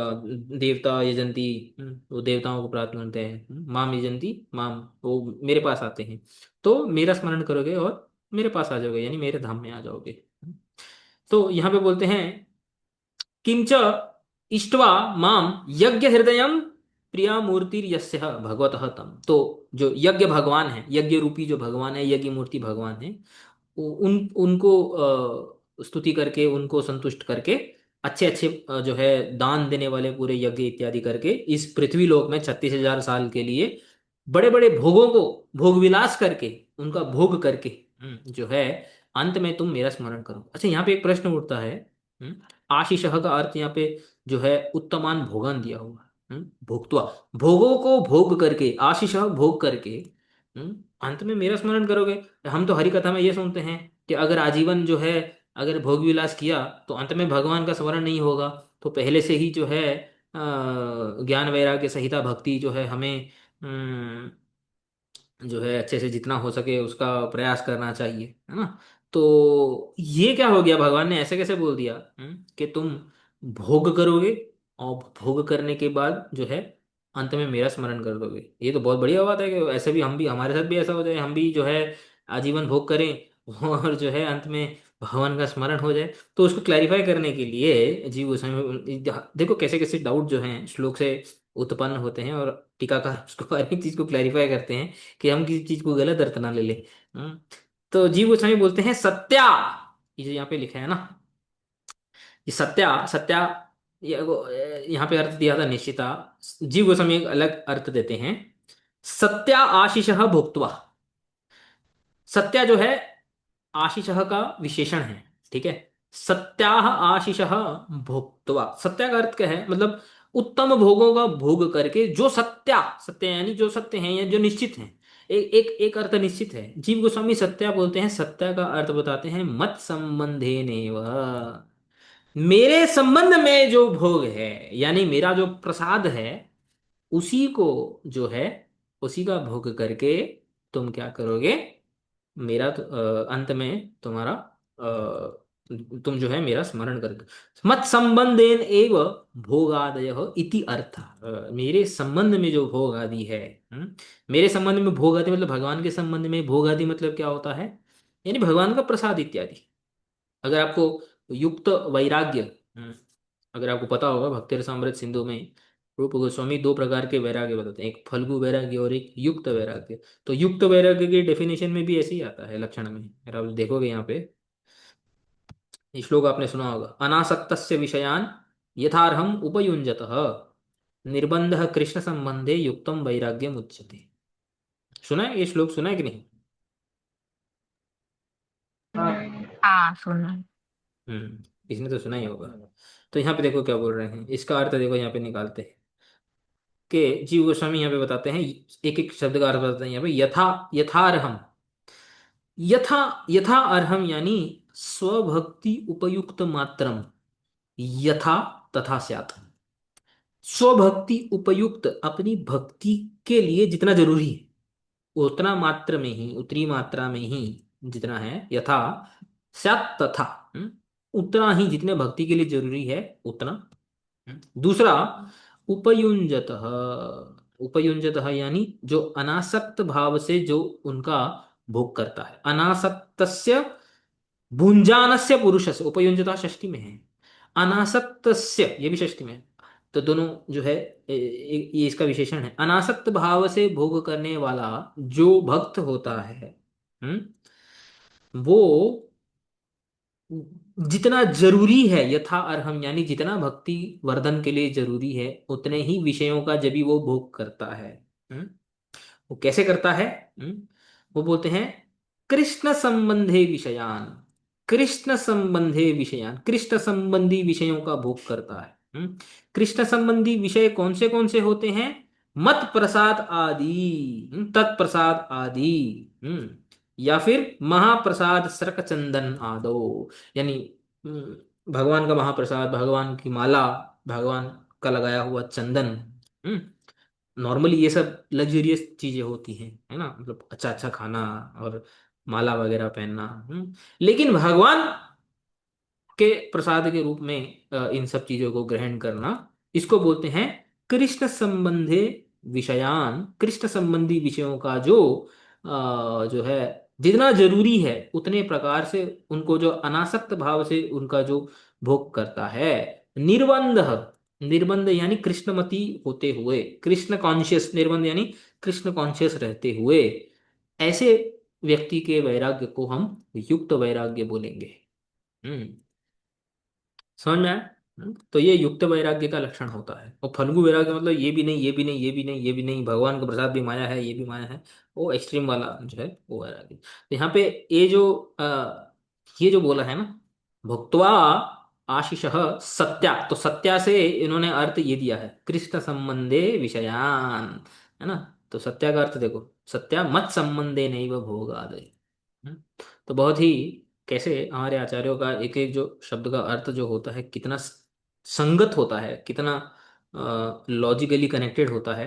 देवता यजंती, वो देवताओं को प्राप्त करते हैं, माम यजंती माम, वो मेरे पास आते हैं। तो मेरा स्मरण करोगे और मेरे पास आ जाओगे, यानी मेरे धाम में आ जाओगे। तो यहाँ पे बोलते हैं किंच इष्ट्वा माम यज्ञ हृदय प्रिया मूर्ति यस्य भगवतः तम। तो जो यज्ञ भगवान है, यज्ञ रूपी जो भगवान है, यज्ञ मूर्ति भगवान है, उनको स्तुति करके, उनको संतुष्ट करके, अच्छे अच्छे जो है दान देने वाले पूरे यज्ञ इत्यादि करके, इस पृथ्वी लोक में 36,000 साल के लिए बड़े बड़े भोगों को भोग विलास करके, उनका भोग करके, जो है अंत में तुम मेरा स्मरण करो। अच्छा, यहाँ पे एक प्रश्न उठता है, आशीष का अर्थ यहाँ पे जो है उत्तमान भोगन दिया हुआ है, भोक्त्वा, भोगों को भोग करके, आशीष भोग करके, अंत में मेरा स्मरण करोगे। हम तो हरि कथा में ये सुनते हैं कि अगर आजीवन जो है, अगर भोग विलास किया तो अंत में भगवान का स्मरण नहीं होगा। तो पहले से ही जो है ज्ञान वैराग्य सहिता भक्ति जो है हमें जो है अच्छे से जितना हो सके उसका प्रयास करना चाहिए, है ना। तो ये क्या हो गया, भगवान ने ऐसे कैसे बोल दिया कि तुम भोग करोगे, और भोग करने के बाद जो है अंत में मेरा स्मरण कर दोगे। ये तो बहुत बढ़िया बात है कि ऐसे भी हम भी, हमारे साथ भी ऐसा हो जाए, हम भी जो है आजीवन भोग करें और जो है अंत में भगवान का स्मरण हो जाए। तो उसको क्लैरिफाई करने के लिए जीव गोस्वामी, देखो कैसे कैसे डाउट जो हैं श्लोक से उत्पन्न होते हैं, और टीकाकार उसको हर एक चीज को क्लैरिफाई करते हैं कि हम किसी चीज को गलत अर्थ ना ले ले। हम्म, तो जीव गोस्वामी बोलते हैं सत्या, ये जो यहाँ पे लिखा है ना, ये सत्या, सत्या, यहाँ पे अर्थ दिया था निश्चिता। जीव गोस्वामी एक अलग अर्थ देते हैं, सत्या आशीष भुक्त्वा। सत्या जो है आशीष का विशेषण है, ठीक है। सत्या आशीष भोक्त्वा, सत्या का अर्थ क्या है, मतलब उत्तम भोगों का भोग करके, जो सत्या, सत्य यानी जो सत्य है या जो निश्चित है। एक अर्थ निश्चित है। जीव गोस्वामी सत्या बोलते हैं, सत्या का अर्थ बताते हैं मत संबंधे नेव, मेरे संबंध में जो भोग है, यानी मेरा जो प्रसाद है, उसी को जो है, उसी का भोग करके तुम क्या करोगे, मेरा अंत में तुम्हारा तुम जो है मेरा स्मरण कर दो। मत संबंधेन एव भोगादय इति अर्थ, मेरे संबंध में जो भोग आदि है, मेरे संबंध में भोग आदि मतलब भगवान के संबंध में भोग आदि मतलब क्या होता है, यानी भगवान का प्रसाद इत्यादि। अगर आपको युक्त वैराग्य, अगर आपको पता होगा भक्ति रसामृत सिंधु में रूप गोस्वामी दो प्रकार के वैराग्य बताते हैं, एक फल्गु वैराग्य और एक युक्त वैराग्य। तो युक्त वैराग्य की डेफिनेशन में भी ऐसे ही आता है लक्षण में, अगर आप देखोगे यहाँ पे, ये श्लोक आपने सुना होगा, अनासक्तस्य विषयान यथार्हम उपयुञ्जतः निर्बंध कृष्ण संबंधे युक्तम वैराग्यम उच्यते। सुना है ये श्लोक, सुना है कि नहीं? हाँ, सुना है। इसने तो सुना ही होगा। तो यहाँ पे देखो क्या बोल रहे हैं, इसका अर्थ देखो यहाँ पे निकालते हैं कि जीव गोस्वामी यहाँ पे बताते हैं, एक एक शब्द का अर्थ बताते हैं यहाँ पे, यथा, यथार्हम, यथा, यथा अर्हम यानी स्वभक्ति उपयुक्त मात्रम, यथा तथा स्यात्, स्वभक्ति उपयुक्त अपनी भक्ति के लिए जितना जरूरी है, उतना मात्र में ही, उतनी मात्रा में ही जितना है, यथा स्यात् तथा, उतना ही जितने भक्ति के लिए जरूरी है उतना। दूसरा, उपयुंजतः, उपयुंजतः यानी जो अनासक्त भाव से जो उनका भोग करता है, अनासक्तस्य भुंजानस्य पुरुषस्य उपयुंजता षष्ठी में है, अनासक्तस्य ये भी षष्ठी में है। तो दोनों जो है ये इसका विशेषण है। अनासक्त भाव से भोग करने वाला जो भक्त होता है, वो जितना जरूरी है, यथा अर्हम यानी जितना भक्ति वर्धन के लिए जरूरी है, उतने ही विषयों का जब भी वो भोग करता है। हम्म, वो कैसे करता है? हम्म, वो बोलते हैं कृष्ण संबंधे विषयान, कृष्ण संबंधे विषयान, कृष्ण संबंधी विषयों का भोग करता है। कृष्ण संबंधी विषय कौन से होते हैं? मत प्रसाद आदि, तत्प्रसाद आदि, या फिर महाप्रसाद सरक चंदन आदो, यानी भगवान का महाप्रसाद, भगवान की माला, भगवान का लगाया हुआ चंदन। नॉर्मली ये सब लग्जरियस चीजें होती हैं, है ना, मतलब अच्छा अच्छा खाना और माला वगैरह पहनना। लेकिन भगवान के प्रसाद के रूप में इन सब चीजों को ग्रहण करना, इसको बोलते हैं कृष्ण संबंधी विषयान, कृष्ण संबंधी विषयों का जो है जितना जरूरी है उतने प्रकार से उनको जो अनासक्त भाव से उनका जो भोग करता है। निर्बंध, निर्बंध यानी कृष्णमती होते हुए, कृष्ण कॉन्शियस, निर्बंध यानी कृष्ण कॉन्शियस रहते हुए, ऐसे व्यक्ति के वैराग्य को हम युक्त वैराग्य बोलेंगे। हम्म, समझ में आया? तो ये युक्त वैराग्य का लक्षण होता है। और फल्गु वैराग्य मतलब ये भी नहीं, ये भी नहीं, ये भी नहीं, ये भी नहीं, भगवान का प्रसाद भी माया है, ये भी माया है, वो एक्सट्रीम वाला जो है वो वैराग्य। तो यहाँ पे ये जो बोला है ना, भुक्त्वा आशीष सत्या, तो सत्या से इन्होंने अर्थ ये दिया है कृष्ण संबंधे विषयान, है ना। तो सत्या का अर्थ देखो, सत्या मत संबंधे नैव भोगादय। हम्म, तो बहुत ही कैसे हमारे आचार्यों का एक एक जो शब्द का अर्थ जो होता है कितना संगत होता है, कितना लॉजिकली कनेक्टेड होता है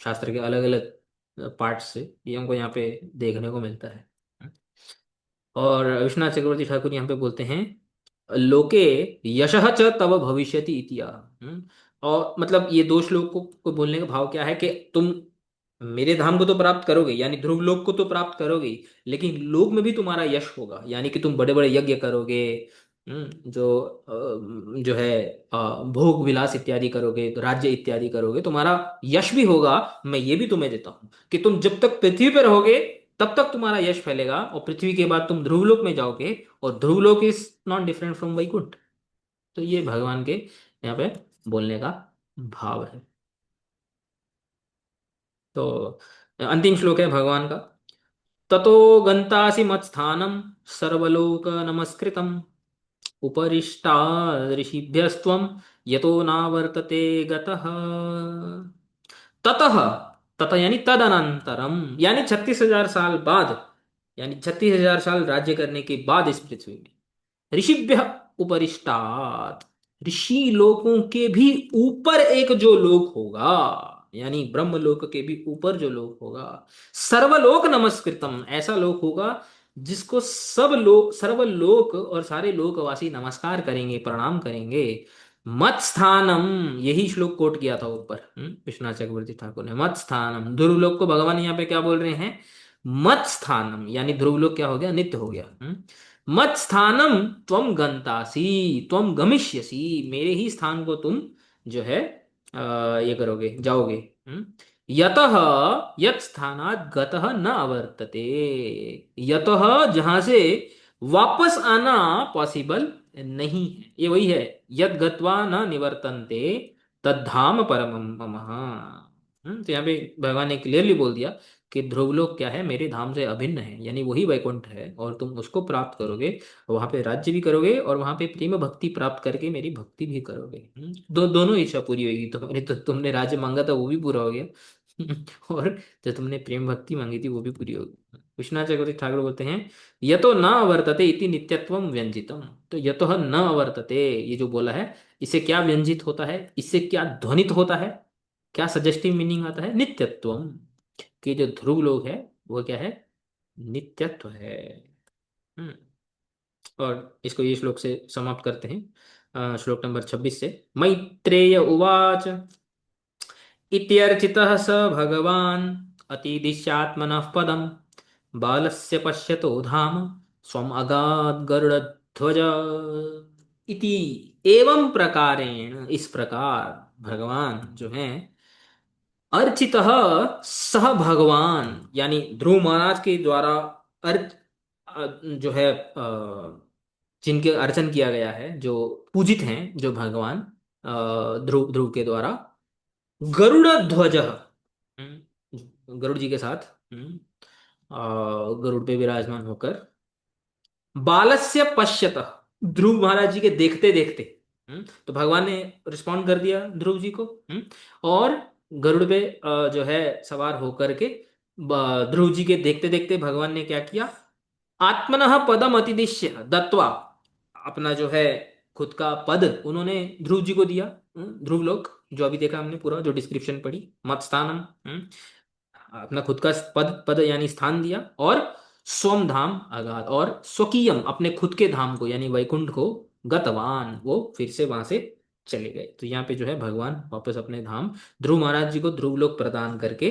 शास्त्र के अलग अलग पार्ट से, ये हमको यहाँ पे देखने को मिलता है। और विश्वनाथ चक्रवर्ती ठाकुर यहाँ पे बोलते हैं लोके यशः च तव भविष्यति इतिया। और मतलब ये दो श्लोकों को बोलने का भाव क्या है कि तुम मेरे धाम को तो प्राप्त करोगे, यानी ध्रुव लोक को तो प्राप्त करोगे ही, लेकिन लोक में भी तुम्हारा यश होगा, यानी कि तुम बड़े बड़े यज्ञ करोगे। जो है भोग विलास इत्यादि करोगे, राज्य इत्यादि करोगे, तुम्हारा यश भी होगा। मैं ये भी तुम्हें देता हूँ कि तुम जब तक पृथ्वी पर रहोगे तब तक तुम्हारा यश फैलेगा, और पृथ्वी के बाद तुम ध्रुवलोक में जाओगे, और Dhruvlok is not different from Vaikunth. तो ये भगवान के यहाँ पे बोलने का भाव है। तो अंतिम श्लोक है भगवान का। ततो गन्तासि मत्स्थानं सर्वलोक नमस्कृतम् उपरिष्टाद् ऋषिभ्यस्त्वं यतो नावर्तते गतः। ततः, ततः यानी तदनंतरम, यानी 36,000 साल बाद, यानी 36,000 साल राज्य करने के बाद इस पृथ्वी में ऋषिभ्य उपरिष्टात्, ऋषि लोकों के भी ऊपर एक जो लोक होगा, यानी ब्रह्म लोक के भी ऊपर जो लोक होगा, सर्वलोक नमस्कृतम, ऐसा लोक होगा जिसको सब लोग, सर्वलोक और सारे लोकवासी नमस्कार करेंगे, प्रणाम करेंगे। मत स्थानम, यही श्लोक कोट किया था ऊपर विश्वनाथ चक्रवर्ती ठाकुर ने। मत स्थानम, ध्रुवलोक को भगवान यहाँ पे क्या बोल रहे हैं? मत स्थानम, यानी ध्रुवलोक क्या हो गया? नित्य हो गया। मत स्थानम त्वम गंतासी, त्वम गमिष्यसि, मेरे ही स्थान को तुम जो है ये करोगे, जाओगे। यतः, यत स्थानात् गतः न अवर्तते, यतः जहां से वापस आना पॉसिबल नहीं है, ये वही है, यद गत्वा न निवर्तन्ते तद्धाम परमं मम। तो यहाँ पे भगवान ने क्लियरली बोल दिया कि ध्रुवलोक क्या है? मेरे धाम से अभिन्न है, यानी वही वैकुंठ है, और तुम उसको प्राप्त करोगे, वहां पे राज्य भी करोगे, और वहां पे प्रेम भक्ति प्राप्त करके मेरी भक्ति भी करोगे। दोनों इच्छा पूरी होगी तुम्हारी। तो तुमने राज्य मांगा था वो भी पूरा हो गया और जो तुमने प्रेम भक्ति मांगी थी वो भी पूरी होगी। विश्वनाथ चक्रवर्ती ठाकुर बोलते हैं यतो न वर्तते इति नित्यत्वम व्यंजितम। तो यतो न वर्तते, ये जो बोला है, इससे क्या व्यंजित होता है, इससे क्या ध्वनित होता है, क्या सजेस्टिव मीनिंग आता है? नित्यत्वम, कि जो ध्रुव लोग है वो क्या है? नित्यत्व है। हम्म, और इसको ये श्लोक से समाप्त करते हैं, श्लोक नंबर 26 से। मैत्रेय उवाच इत्यर्चितः स भगवान् अतिदिश्यात्मनः पदम् बालस्य पश्यतो धाम स्वम अगाध गरुड़ ध्वज इति एवं प्रकारेण, इस प्रकार भगवान जो है अर्चित सह भगवान, यानी ध्रुव महाराज के द्वारा अर्च जो है जिनके अर्चन किया गया है, जो पूजित हैं, जो भगवान ध्रुव ध्रुव के द्वारा गरुड़ ध्वज, गरुड़ जी के साथ गरुड़ पे विराजमान होकर बालस्य पश्यत, ध्रुव महाराज जी के देखते देखते, तो भगवान ने रिस्पॉन्ड कर दिया ध्रुव जी को, और गरुड़ पे जो है सवार होकर के ध्रुव जी के देखते देखते भगवान ने क्या किया, आत्मनः पदम अतिदिश्य दत्वा, अपना जो है खुद का पद उन्होंने ध्रुव जी को दिया, ध्रुव लोक जो अभी देखा हमने पूरा जो डिस्क्रिप्शन पढ़ी, मत स्थानम, अपना खुद का पद पद यानी स्थान दिया, और स्वम धाम अगाध, और स्वकीयम अपने खुद के धाम को यानी वैकुंठ को गतवान, वो फिर से वहां से चले गए। तो यहाँ पे जो है भगवान वापस अपने धाम ध्रुव महाराज जी को ध्रुव लोक प्रदान करके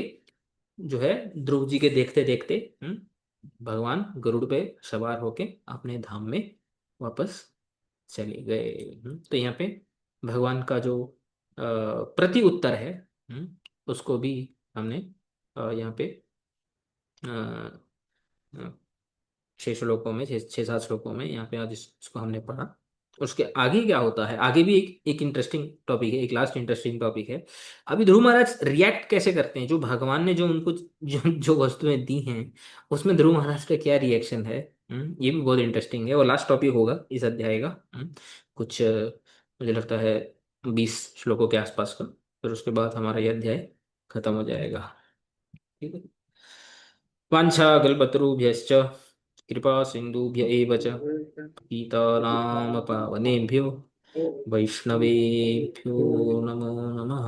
जो है ध्रुव जी के देखते देखते भगवान गरुड़ पे सवार होके अपने धाम में वापस चले गए। तो यहाँ पे भगवान का जो प्रति उत्तर है, उसको भी हमने यहाँ पे अ, अ, 6 श्लोकों में, 6 7 श्लोकों में यहाँ पे आज इसको हमने पढ़ा। उसके आगे क्या होता है, आगे भी एक इंटरेस्टिंग टॉपिक है, एक लास्ट इंटरेस्टिंग टॉपिक है। अभी ध्रुव महाराज रिएक्ट कैसे करते हैं, जो भगवान ने जो उनको जो वस्तुएं दी हैं, उसमें ध्रुव महाराज का क्या रिएक्शन है, ये भी बहुत इंटरेस्टिंग है, और लास्ट टॉपिक होगा इस अध्याय का। कुछ मुझे लगता है 20 श्लोकों के आसपास का, फिर उसके बाद हमारा यह अध्याय खत्म हो जाएगा। ठीक है। वाञ्छाकल्पतरुभ्यश्च कृपा सिन्धुभ्य एव च पतितानां पावनेभ्यो वैष्णवेभ्यो नमो नमः।